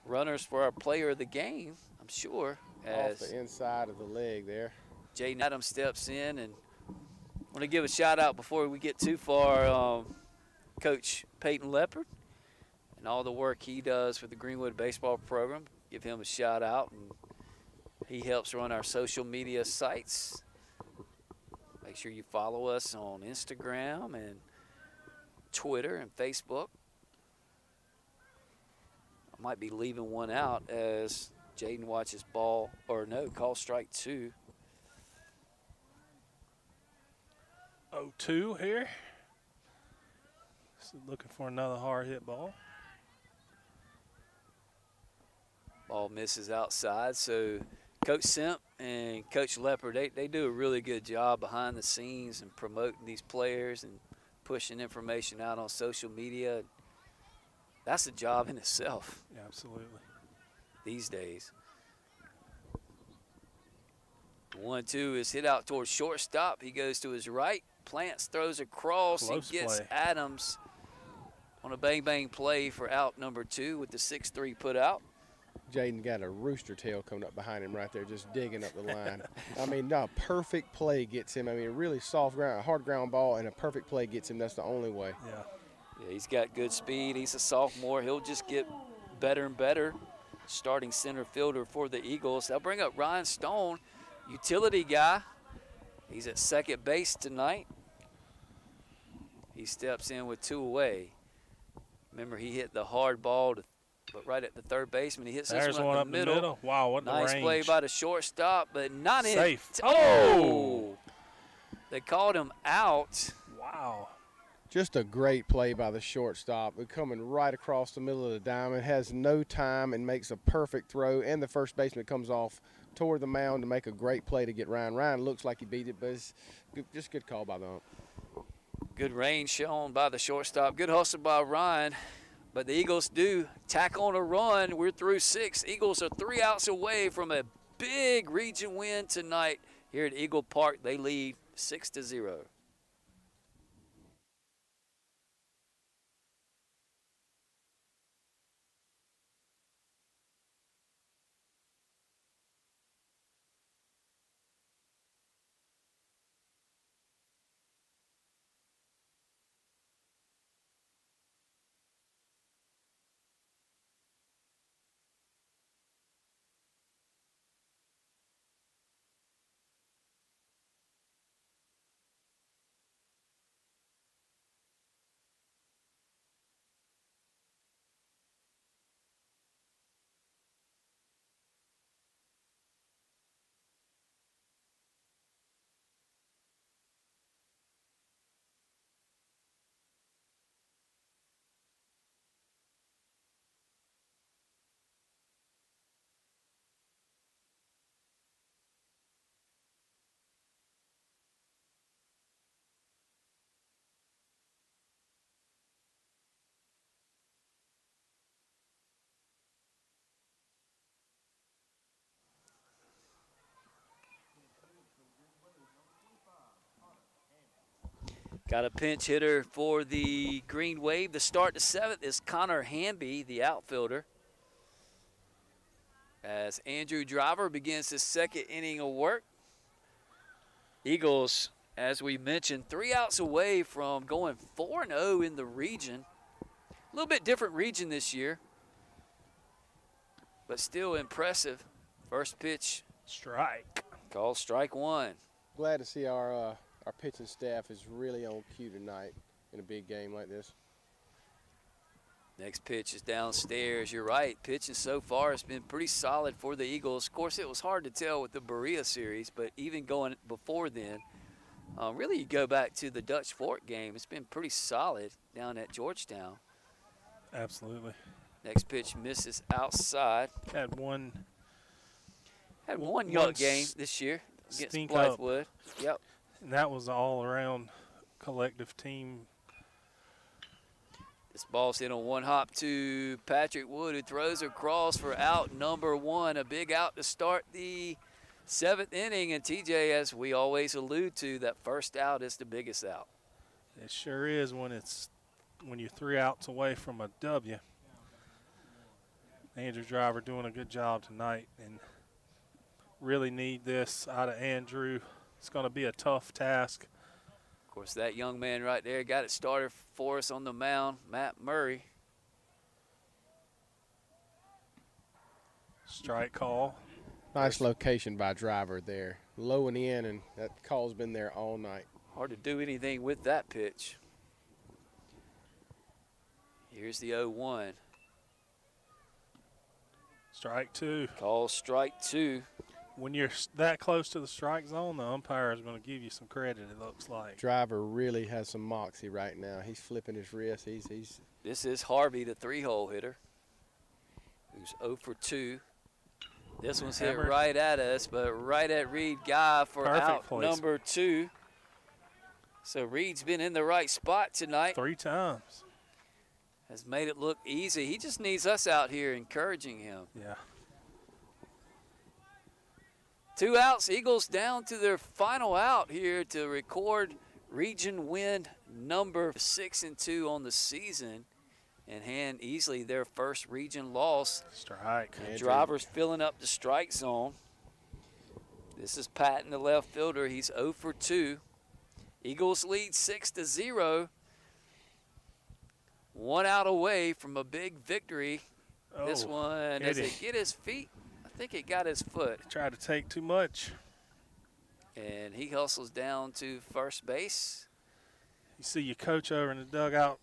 runners for our player of the game, I'm sure, Off as the inside of the leg there. Jaden Adams steps in. And I want to give a shout out before we get too far, Coach Peyton Leopard and all the work he does for the Greenwood baseball program. Give him a shout out. And he helps run our social media sites. Make sure you follow us on Instagram and Twitter and Facebook. I might be leaving one out as Jaden watches ball, or no, call strike 2. 0-2 here. So looking for another hard hit ball. Ball misses outside, so Coach Simp and Coach Leopard, they do a really good job behind the scenes and promoting these players and pushing information out on social media. That's a job in itself Yeah, absolutely. these days. 1-2 is hit out towards shortstop. He goes to his right. Plants throws across. Close He gets play. Adams on a bang-bang play for out number 2 with the 6-3 put out. Jaden got a rooster tail coming up behind him right there, just digging up the line. I mean, no, perfect play gets him. I mean, really soft ground, hard ground ball, and a perfect play gets him. That's the only way. Yeah. Yeah, he's got good speed. He's a sophomore. He'll just get better and better. Starting center fielder for the Eagles. They'll bring up Ryan Stone, utility guy. He's at second base tonight. He steps in with 2 away. Remember, he hit the hard ball, but right at the third baseman. He hits There's this one one up up the middle. Wow, what Nice the range. play by the shortstop, but not Safe. in. Oh! They called him out. Wow. Just a great play by the shortstop. We're coming right across the middle of the diamond, has no time, and makes a perfect throw. And the first baseman comes off toward the mound to make a great play to get Ryan. Ryan looks like he beat it, but it's just good call by the ump. Good range shown by the shortstop. Good hustle by Ryan. But the Eagles do tack on a run. We're through 6. Eagles are 3 outs away from a big region win tonight here at Eagle Park. They lead 6-0. Got a pinch hitter for the Green Wave. The start the 7th is Connor Hamby, the outfielder. As Andrew Driver begins his 2nd inning of work. Eagles, as we mentioned, 3 outs away from going 4-0 in the region. A little bit different region this year, but still impressive. First pitch. Strike. Called strike 1. Glad to see our pitching staff is really on cue tonight in a big game like this. Next pitch is downstairs. You're right. Pitching so far has been pretty solid for the Eagles. Of course, it was hard to tell with the Berea series, but even going before then, really you go back to the Dutch Fork game, it's been pretty solid down at Georgetown. Absolutely. Next pitch misses outside. Had one yuck game this year against stink Blythewood. Yep. And that was all around collective team. This ball's hit on one hop to Patrick Wood, who throws across for out number 1. A big out to start the 7th inning. And TJ, as we always allude to, that first out is the biggest out. It sure is when you're 3 outs away from a W. Andrew Driver doing a good job tonight, and really need this out of Andrew. It's going to be a tough task. Of course, that young man right there got it started for us on the mound, Matt Murray. Strike call. Nice location by Driver there. Low and in, and that call's been there all night. Hard to do anything with that pitch. Here's the 0-1. Strike 2. Call strike 2. When you're that close to the strike zone, the umpire is going to give you some credit, it looks like. Driver really has some moxie right now. He's flipping his wrist. This is Harvey, the 3-hole hitter, who's 0 for 2. This one's hit right at us, but right at Reed Guy for out number 2. So Reed's been in the right spot tonight. 3 times. Has made it look easy. He just needs us out here encouraging him. Yeah. 2 outs. Eagles down to their final out here to record region win number 6-2 on the season and hand Easley their first region loss. Strike. And Driver's filling up the strike zone. This is Patton, the left fielder. He's 0 for 2. Eagles lead 6-0. 1 out away from a big victory. This one, does it get his feet? I think it got his foot. Tried to take too much. And he hustles down to first base. You see your coach over in the dugout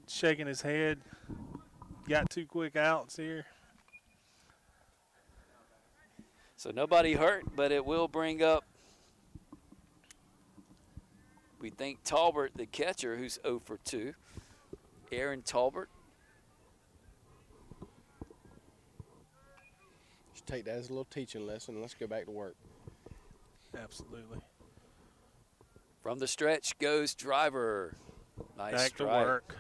shaking his head. Got 2 quick outs here. So nobody hurt, but it will bring up, we think, Talbert, the catcher, who's 0 for 2. Aaron Talbert. Just take that as a little teaching lesson, and let's go back to work. Absolutely. From the stretch goes Driver. Nice back strike. to work.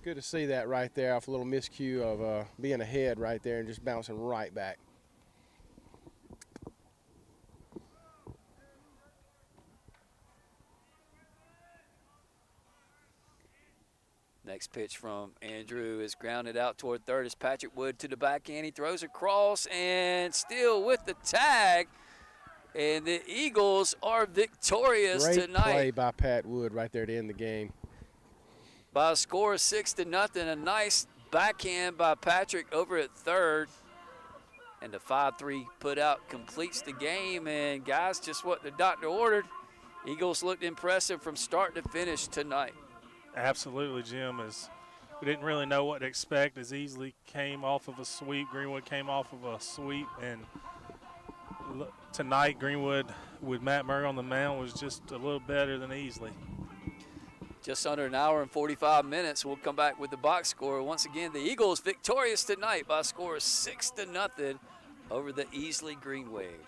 Good to see that right there off a little miscue of being ahead right there and just bouncing right back. Next pitch from Andrew is grounded out toward third as Patrick Wood to the backhand. He throws across and still with the tag. And the Eagles are victorious tonight. Great play by Pat Wood right there to end the game. By a score of 6-0. A nice backhand by Patrick over at third. And the 5-3 put out completes the game. And guys, just what the doctor ordered. Eagles looked impressive from start to finish tonight. Absolutely, Jim. We didn't really know what to expect as Easley came off of a sweep. Greenwood came off of a sweep. And tonight, Greenwood, with Matt Murray on the mound, was just a little better than Easley. Just under an hour and 45 minutes. We'll come back with the box score. Once again, the Eagles victorious tonight by a score of 6-0 over the Easley Greenwave.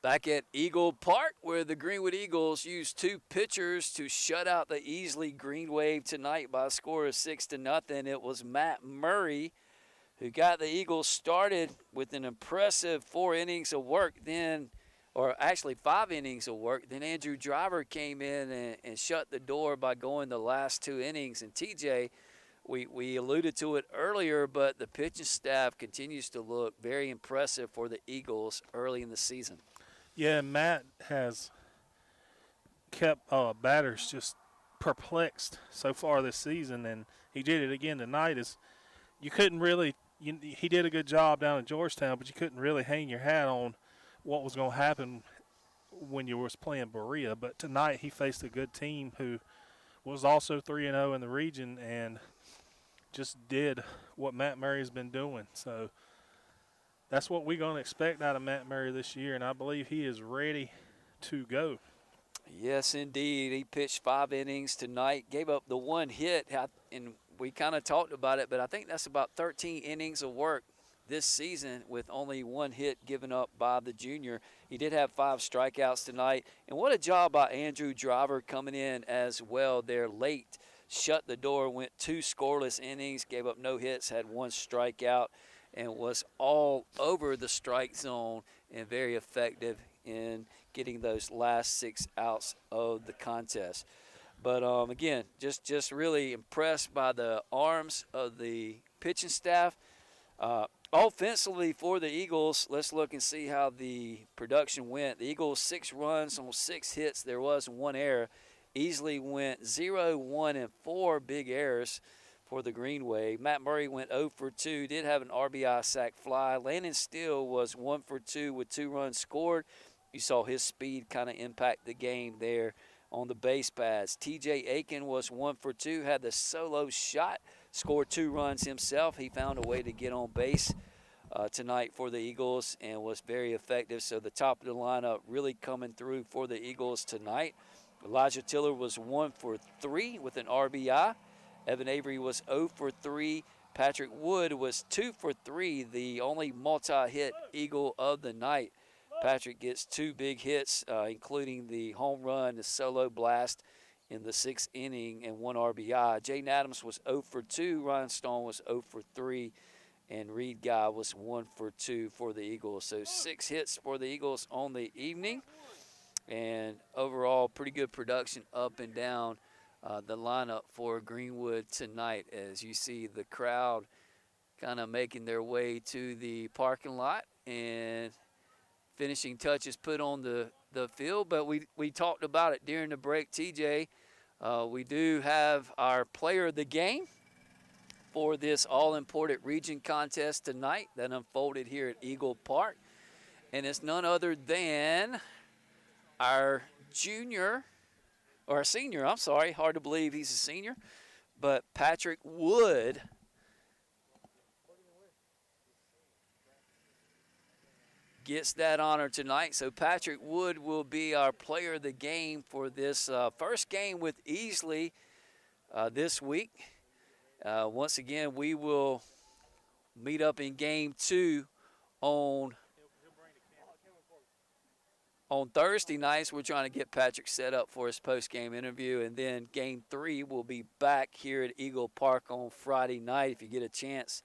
Back at Eagle Park, where the Greenwood Eagles used 2 pitchers to shut out the Easley Greenwave tonight by a score of 6-0. It was Matt Murray who got the Eagles started with an impressive 4 innings of work, or actually 5 innings of work. Then Andrew Driver came in and shut the door by going the last 2 innings. And TJ, we alluded to it earlier, but the pitching staff continues to look very impressive for the Eagles early in the season. Yeah, Matt has kept batters just perplexed so far this season, and he did it again tonight. You couldn't really he did a good job down in Georgetown, but you couldn't really hang your hat on what was going to happen when you was playing Berea. But tonight he faced a good team who was also 3-0 in the region and just did what Matt Murray's been doing. So that's what we're going to expect out of Matt Murray this year, and I believe he is ready to go. Yes, indeed. He pitched 5 innings tonight, gave up the 1 hit, and we kind of talked about it, but I think that's about 13 innings of work this season with only 1 hit given up by the junior. He did have 5 strikeouts tonight, and what a job by Andrew Driver coming in as well there late. Shut the door, went 2 scoreless innings, gave up no hits, had 1 strikeout, and was all over the strike zone and very effective in getting those last 6 outs of the contest. But again, just really impressed by the arms of the pitching staff. Offensively for the Eagles, let's look and see how the production went. The Eagles 6 runs on 6 hits. There was 1 error. Easley went 0, 1, and 4 big errors for the Greenwave. Matt Murray went 0 for 2, did have an RBI sac fly. Landon Steele was 1 for 2 with 2 runs scored. You saw his speed kind of impact the game there on the base paths. TJ Aiken was 1 for 2, had the solo shot, scored 2 runs himself. He found a way to get on base tonight for the Eagles and was very effective. So the top of the lineup really coming through for the Eagles tonight. Elijah Tiller was 1 for 3 with an RBI. Evan Avery was 0 for 3. Patrick Wood was 2 for 3, the only multi-hit Eagle of the night. Patrick gets 2 big hits, including the home run, the solo blast in the 6th inning, and 1 RBI. Jaden Adams was 0 for 2. Ryan Stone was 0 for 3. And Reed Guy was 1 for 2 for the Eagles. So 6 hits for the Eagles on the evening. And overall, pretty good production up and down the lineup for Greenwood tonight, as you see the crowd kind of making their way to the parking lot and finishing touches put on the field. But we talked about it during the break, TJ. We do have our player of the game for this all-important region contest tonight that unfolded here at Eagle Park. And it's none other than our senior, I'm sorry, hard to believe he's a senior, but Patrick Wood gets that honor tonight. So Patrick Wood will be our player of the game for this first game with Easley this week. Once again, we will meet up in game 2 on Thursday nights. We're trying to get Patrick set up for his post-game interview, and then game 3 will be back here at Eagle Park on Friday night. If you get a chance,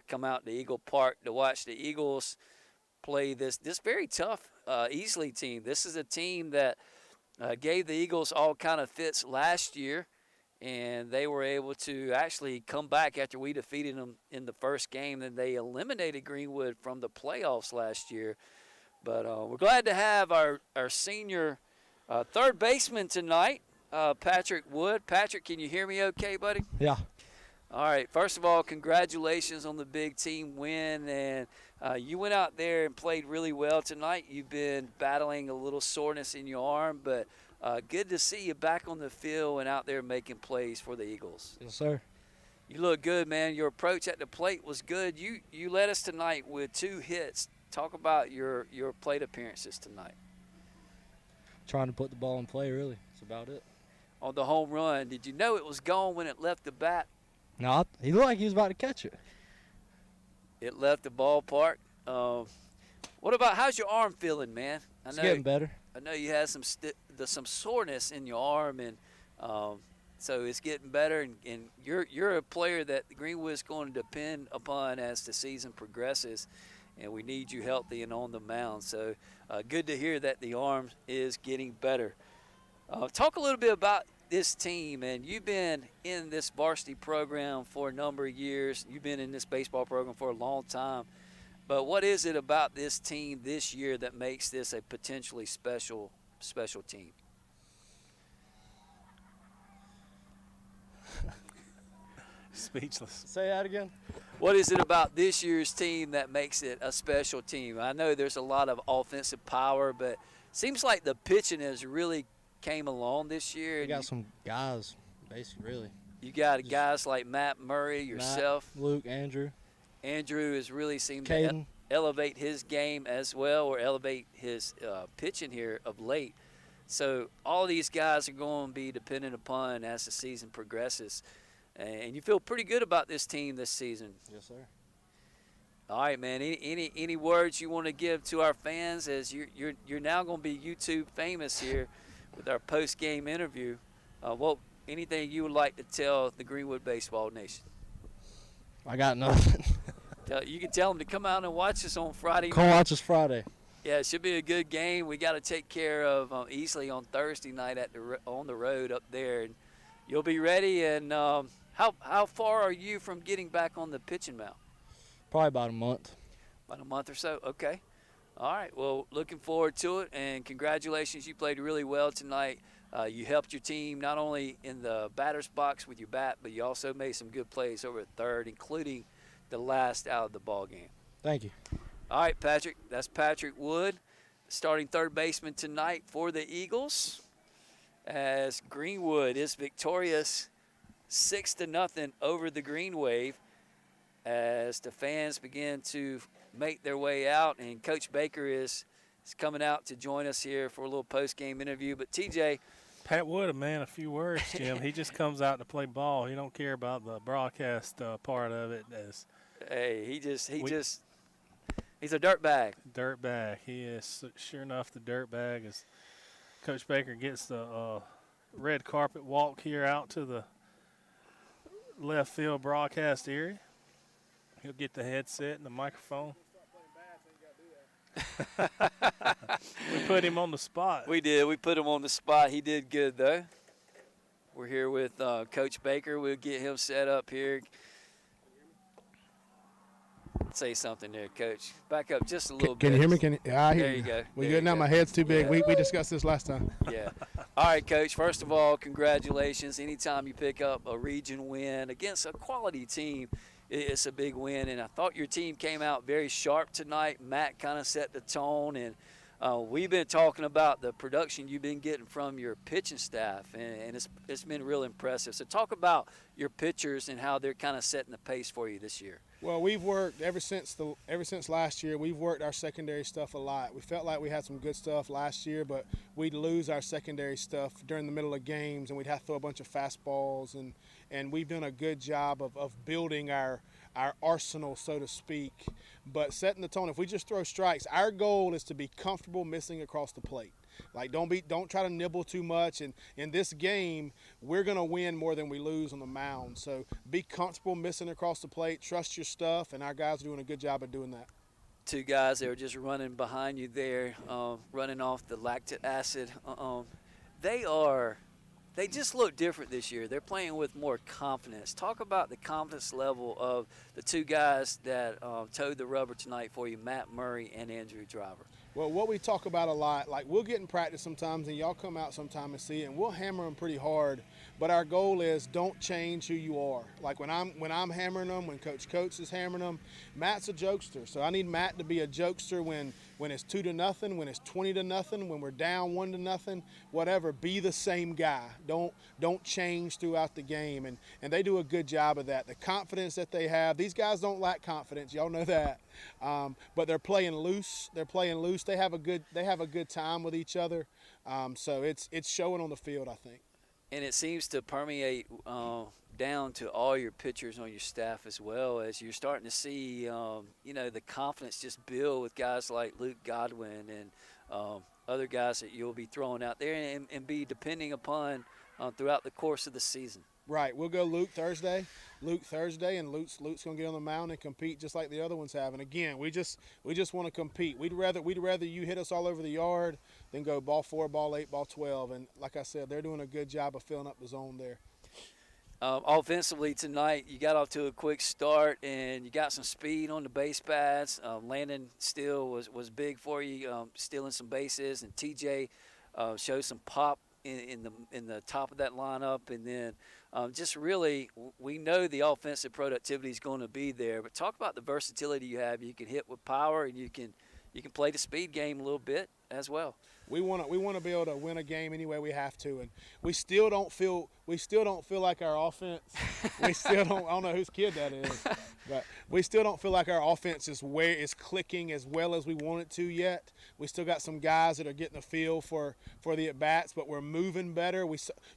come out to Eagle Park to watch the Eagles play this very tough Easley team. This is a team that gave the Eagles all kind of fits last year, and they were able to actually come back after we defeated them in the first game, and they eliminated Greenwood from the playoffs last year. But we're glad to have our senior third baseman tonight, Patrick Wood. Patrick, can you hear me okay, buddy? Yeah. All right. First of all, congratulations on the big team win. And you went out there and played really well tonight. You've been battling a little soreness in your arm, but good to see you back on the field and out there making plays for the Eagles. Yes, sir. You look good, man. Your approach at the plate was good. You led us tonight with 2 hits. Talk about your plate appearances tonight. Trying to put the ball in play, really. That's about it. On the home run, did you know it was gone when it left the bat? No, he looked like he was about to catch it. It left the ballpark. What about, how's your arm feeling, man? It's getting better. I know you had some soreness in your arm, and so it's getting better. And you're a player that Greenwood is going to depend upon as the season progresses, and we need you healthy and on the mound. So good to hear that the arm is getting better. Talk a little bit about this team, and you've been in this varsity program for a number of years. You've been in this baseball program for a long time. But what is it about this team this year that makes this a potentially special team? Speechless. Say that again. What is it about this year's team that makes it a special team? I know there's a lot of offensive power, but it seems like the pitching has really came along this year. We got some guys, basically, really. You got guys like Matt Murray, yourself. Matt, Luke, Andrew. Andrew has really seemed Caden. to elevate his game as well, or elevate his pitching here of late. So all these guys are going to be dependent upon as the season progresses. And you feel pretty good about this team this season. Yes, sir. All right, man. Any words you want to give to our fans as you're now going to be YouTube famous here with our post-game interview? Anything you would like to tell the Greenwood Baseball Nation? I got nothing. You can tell them to come out and watch us on Friday night. Come watch us Friday. Yeah, it should be a good game. We got to take care of Easley on Thursday night on the road up there, and you'll be ready. And how far are you from getting back on the pitching mound? Probably about a month. About a month or so. Okay. All right. Well, looking forward to it, and congratulations. You played really well tonight. You helped your team not only in the batter's box with your bat, but you also made some good plays over at third, including the last out of the ball game. Thank you. All right, Patrick. That's Patrick Wood, starting third baseman tonight for the Eagles, as Greenwood is victorious 6-0 over the Greenwave, as the fans begin to make their way out, and Coach Baker is coming out to join us here for a little post-game interview. But TJ, Pat Wood, man, a few words, Jim. He just comes out to play ball. He don't care about the broadcast part of it. He's a dirt bag. Dirt bag. He is sure enough the dirt bag. As Coach Baker gets the red carpet walk here out to the left field broadcast area. He'll get the headset and the microphone. We put him on the spot. We did. We put him on the spot. He did good, though. We're here with Coach Baker. We'll get him set up here. Say something there, Coach. Back up just a little bit. Can you hear me? I hear there you go. We good now? My head's too big. Yeah. We discussed this last time. Yeah. All right, Coach. First of all, congratulations. Anytime you pick up a region win against a quality team, it's a big win. And I thought your team came out very sharp tonight. Matt kind of set the tone. And we've been talking about the production you've been getting from your pitching staff, and it's been real impressive. So talk about your pitchers and how they're kind of setting the pace for you this year. Well, we've worked ever since last year. We've worked our secondary stuff a lot. We felt like we had some good stuff last year, but we'd lose our secondary stuff during the middle of games, and we'd have to throw a bunch of fastballs. And we've done a good job of building our arsenal, so to speak, but setting the tone. If we just throw strikes, our goal is to be comfortable missing across the plate. Like, don't try to nibble too much. And in this game, we're going to win more than we lose on the mound. So be comfortable missing across the plate. Trust your stuff, and our guys are doing a good job of doing that. Two guys that were just running behind you there, running off the lactic acid. They just look different this year. They're playing with more confidence. Talk about the confidence level of the two guys that towed the rubber tonight for you, Matt Murray and Andrew Driver. Well, what we talk about a lot, like we'll get in practice sometimes, and y'all come out sometime and see it, and we'll hammer them pretty hard. But our goal is don't change who you are. Like when I'm hammering them, when Coach is hammering them, Matt's a jokester. So I need Matt to be a jokester when it's 2-0, when it's 20-0, when we're down 1-0, whatever. Be the same guy. Don't change throughout the game, and they do a good job of that. The confidence that they have, these guys don't lack confidence. Y'all know that. But they're playing loose. They have a good time with each other. So it's showing on the field, I think. And it seems to permeate down to all your pitchers on your staff as well, as you're starting to see, the confidence just build with guys like Luke Godwin and other guys that you'll be throwing out there and be depending upon throughout the course of the season. Right. We'll go Luke Thursday, and Luke's going to get on the mound and compete just like the other ones have. And again, we just want to compete. We'd rather you hit us all over the yard than go ball 4, ball 8, ball 12. And like I said, they're doing a good job of filling up the zone there. Offensively tonight, you got off to a quick start and you got some speed on the base paths. Landon still was big for you, stealing some bases, and TJ showed some pop in the top of that lineup. And then just really, we know the offensive productivity is going to be there. But talk about the versatility you have. You can hit with power, and you can play the speed game a little bit as well. We want to be able to win a game any way we have to, and we still don't feel like our offense. We still don't. I don't know whose kid that is, but we still don't feel like our offense is clicking as well as we want it to yet. We still got some guys that are getting a feel for the at bats, but we're moving better.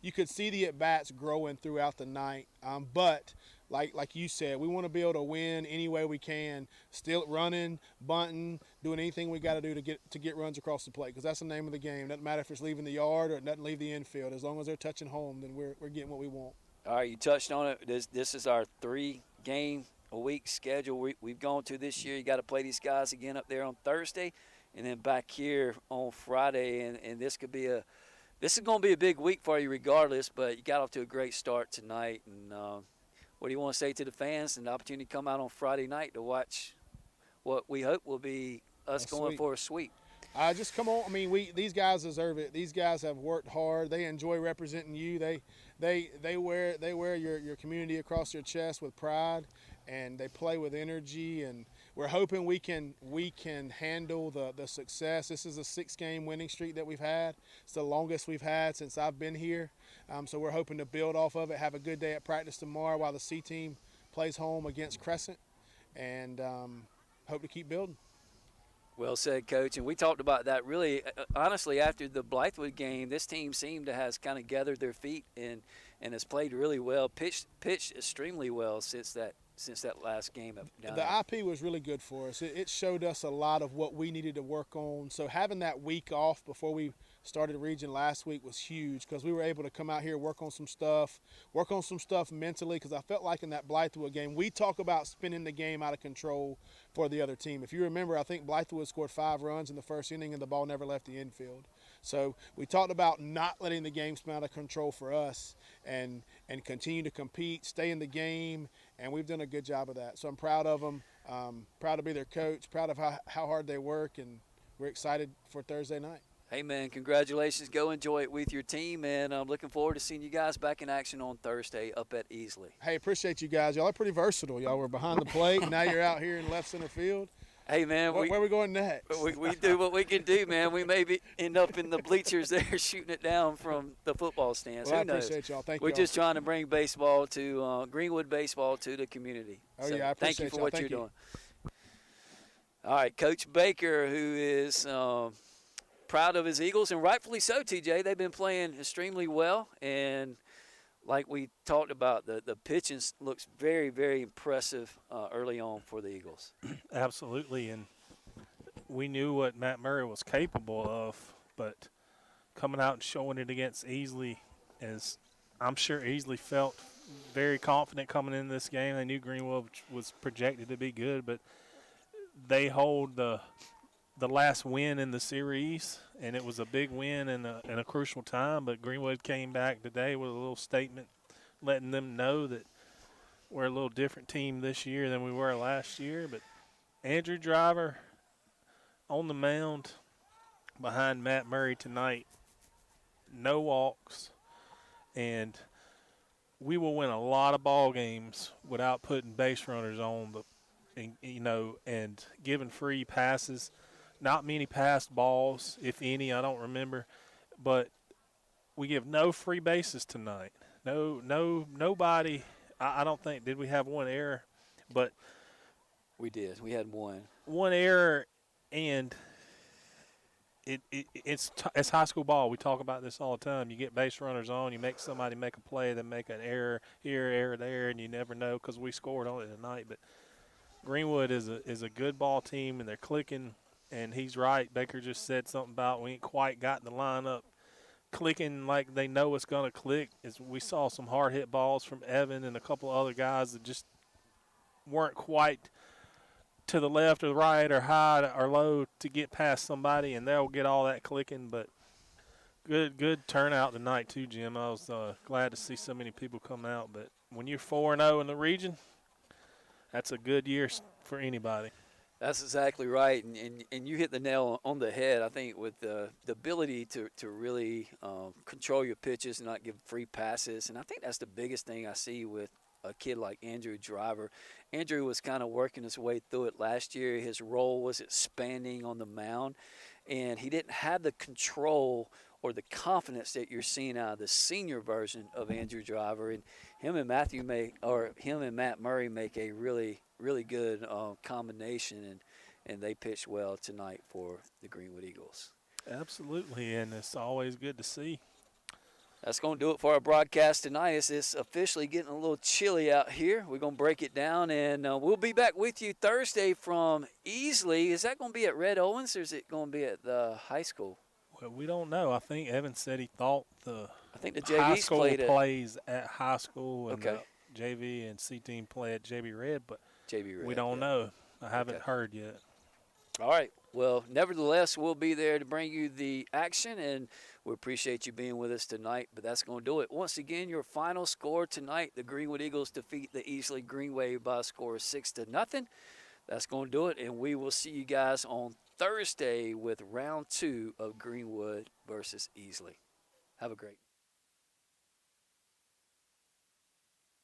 You could see the at bats growing throughout the night, but. Like you said, we want to be able to win any way we can, still running, bunting, doing anything we got to do to get runs across the plate, because that's the name of the game. Doesn't matter if it's leaving the yard or it doesn't leave the infield. As long as they're touching home, then we're getting what we want. All right, you touched on it. This is our 3-game-a-week schedule we've gone to this year. You got to play these guys again up there on Thursday, and then back here on Friday. And this is going to be a big week for you regardless. But you got off to a great start tonight, and what do you want to say to the fans and the opportunity to come out on Friday night to watch what we hope will be us going for a sweep? Just come on. I mean, these guys deserve it. These guys have worked hard. They enjoy representing you. They wear your community across their chest with pride, and they play with energy. And we're hoping we can handle the success. This is a 6-game winning streak that we've had. It's the longest we've had since I've been here. So we're hoping to build off of it, have a good day at practice tomorrow while the C team plays home against Crescent, and hope to keep building. Well said, Coach. And we talked about that really, honestly, after the Blythewood game. This team seemed to has kind of gathered their feet and has played really well, pitched extremely well since that last game. The IP was really good for us. It showed us a lot of what we needed to work on. So having that week off before we started region last week was huge, because we were able to come out here, work on some stuff mentally, because I felt like in that Blythewood game, we talk about spinning the game out of control for the other team. If you remember, I think Blythewood scored 5 runs in the first inning and the ball never left the infield. So we talked about not letting the game spin out of control for us and continue to compete, stay in the game, and we've done a good job of that. So I'm proud of them, proud to be their coach, proud of how hard they work, and we're excited for Thursday night. Hey, man, congratulations. Go enjoy it with your team, and I'm looking forward to seeing you guys back in action on Thursday up at Easley. Hey, appreciate you guys. Y'all are pretty versatile. Y'all were behind the plate, and now you're out here in left center field. Hey, man. Where are we going next? We do what we can do, man. We may end up in the bleachers there shooting it down from the football stands. Well, Who knows? I appreciate y'all. Thank you. We're just trying to bring baseball to Greenwood baseball to the community. Oh, yeah, I appreciate thank you for what you're doing. All right, Coach Baker, who is proud of his Eagles, and rightfully so, TJ. They've been playing extremely well, and like we talked about, the pitching looks very, very impressive early on for the Eagles. Absolutely, and we knew what Matt Murray was capable of, but coming out and showing it against Easley, as I'm sure Easley felt very confident coming into this game. They knew Greenwood was projected to be good, but they hold the last win in the series, and it was a big win in a crucial time. But Greenwood came back today with a little statement letting them know that we're a little different team this year than we were last year. But Andrew Driver on the mound behind Matt Murray tonight, no walks, and we will win a lot of ball games without putting base runners on, and giving free passes. Not many passed balls, if any, I don't remember. But we give no free bases tonight. Nobody. I don't think, did we have one error? But we did. We had one. One error, and it's high school ball. We talk about this all the time. You get base runners on, you make somebody make a play, then make an error here, error there, and you never know, because we scored on it tonight. But Greenwood is a good ball team, and they're clicking. And he's right. Baker just said something about we ain't quite got the lineup clicking like they know it's going to click. We saw some hard hit balls from Evan and a couple other guys that just weren't quite to the left or the right or high or low to get past somebody, and they'll get all that clicking. But good turnout tonight too, Jim. I was glad to see so many people come out. But when you're 4-0 in the region, that's a good year for anybody. That's exactly right, and you hit the nail on the head. I think with the ability to really control your pitches and not give free passes, and I think that's the biggest thing I see with a kid like Andrew Driver. Andrew was kind of working his way through it last year. His role was expanding on the mound, and he didn't have the control or the confidence that you're seeing out of the senior version of Andrew Driver. And him and Matt Murray make a really good combination, and they pitched well tonight for the Greenwood Eagles. Absolutely, and it's always good to see. That's going to do it for our broadcast tonight. It's officially getting a little chilly out here. We're going to break it down, and we'll be back with you Thursday from Easley. Is that going to be at Red Owens, or is it going to be at the high school? Well, we don't know. I think Evan said he thought the high school plays at high school, and the JV and C team play at JB Red, but we don't know. I haven't heard yet. All right. Well, nevertheless, we'll be there to bring you the action, and we appreciate you being with us tonight. But that's going to do it. Once again, your final score tonight: the Greenwood Eagles defeat the Easley Greenwave by a score of 6-0. That's going to do it, and we will see you guys on Thursday with round 2 of Greenwood versus Easley. Have a great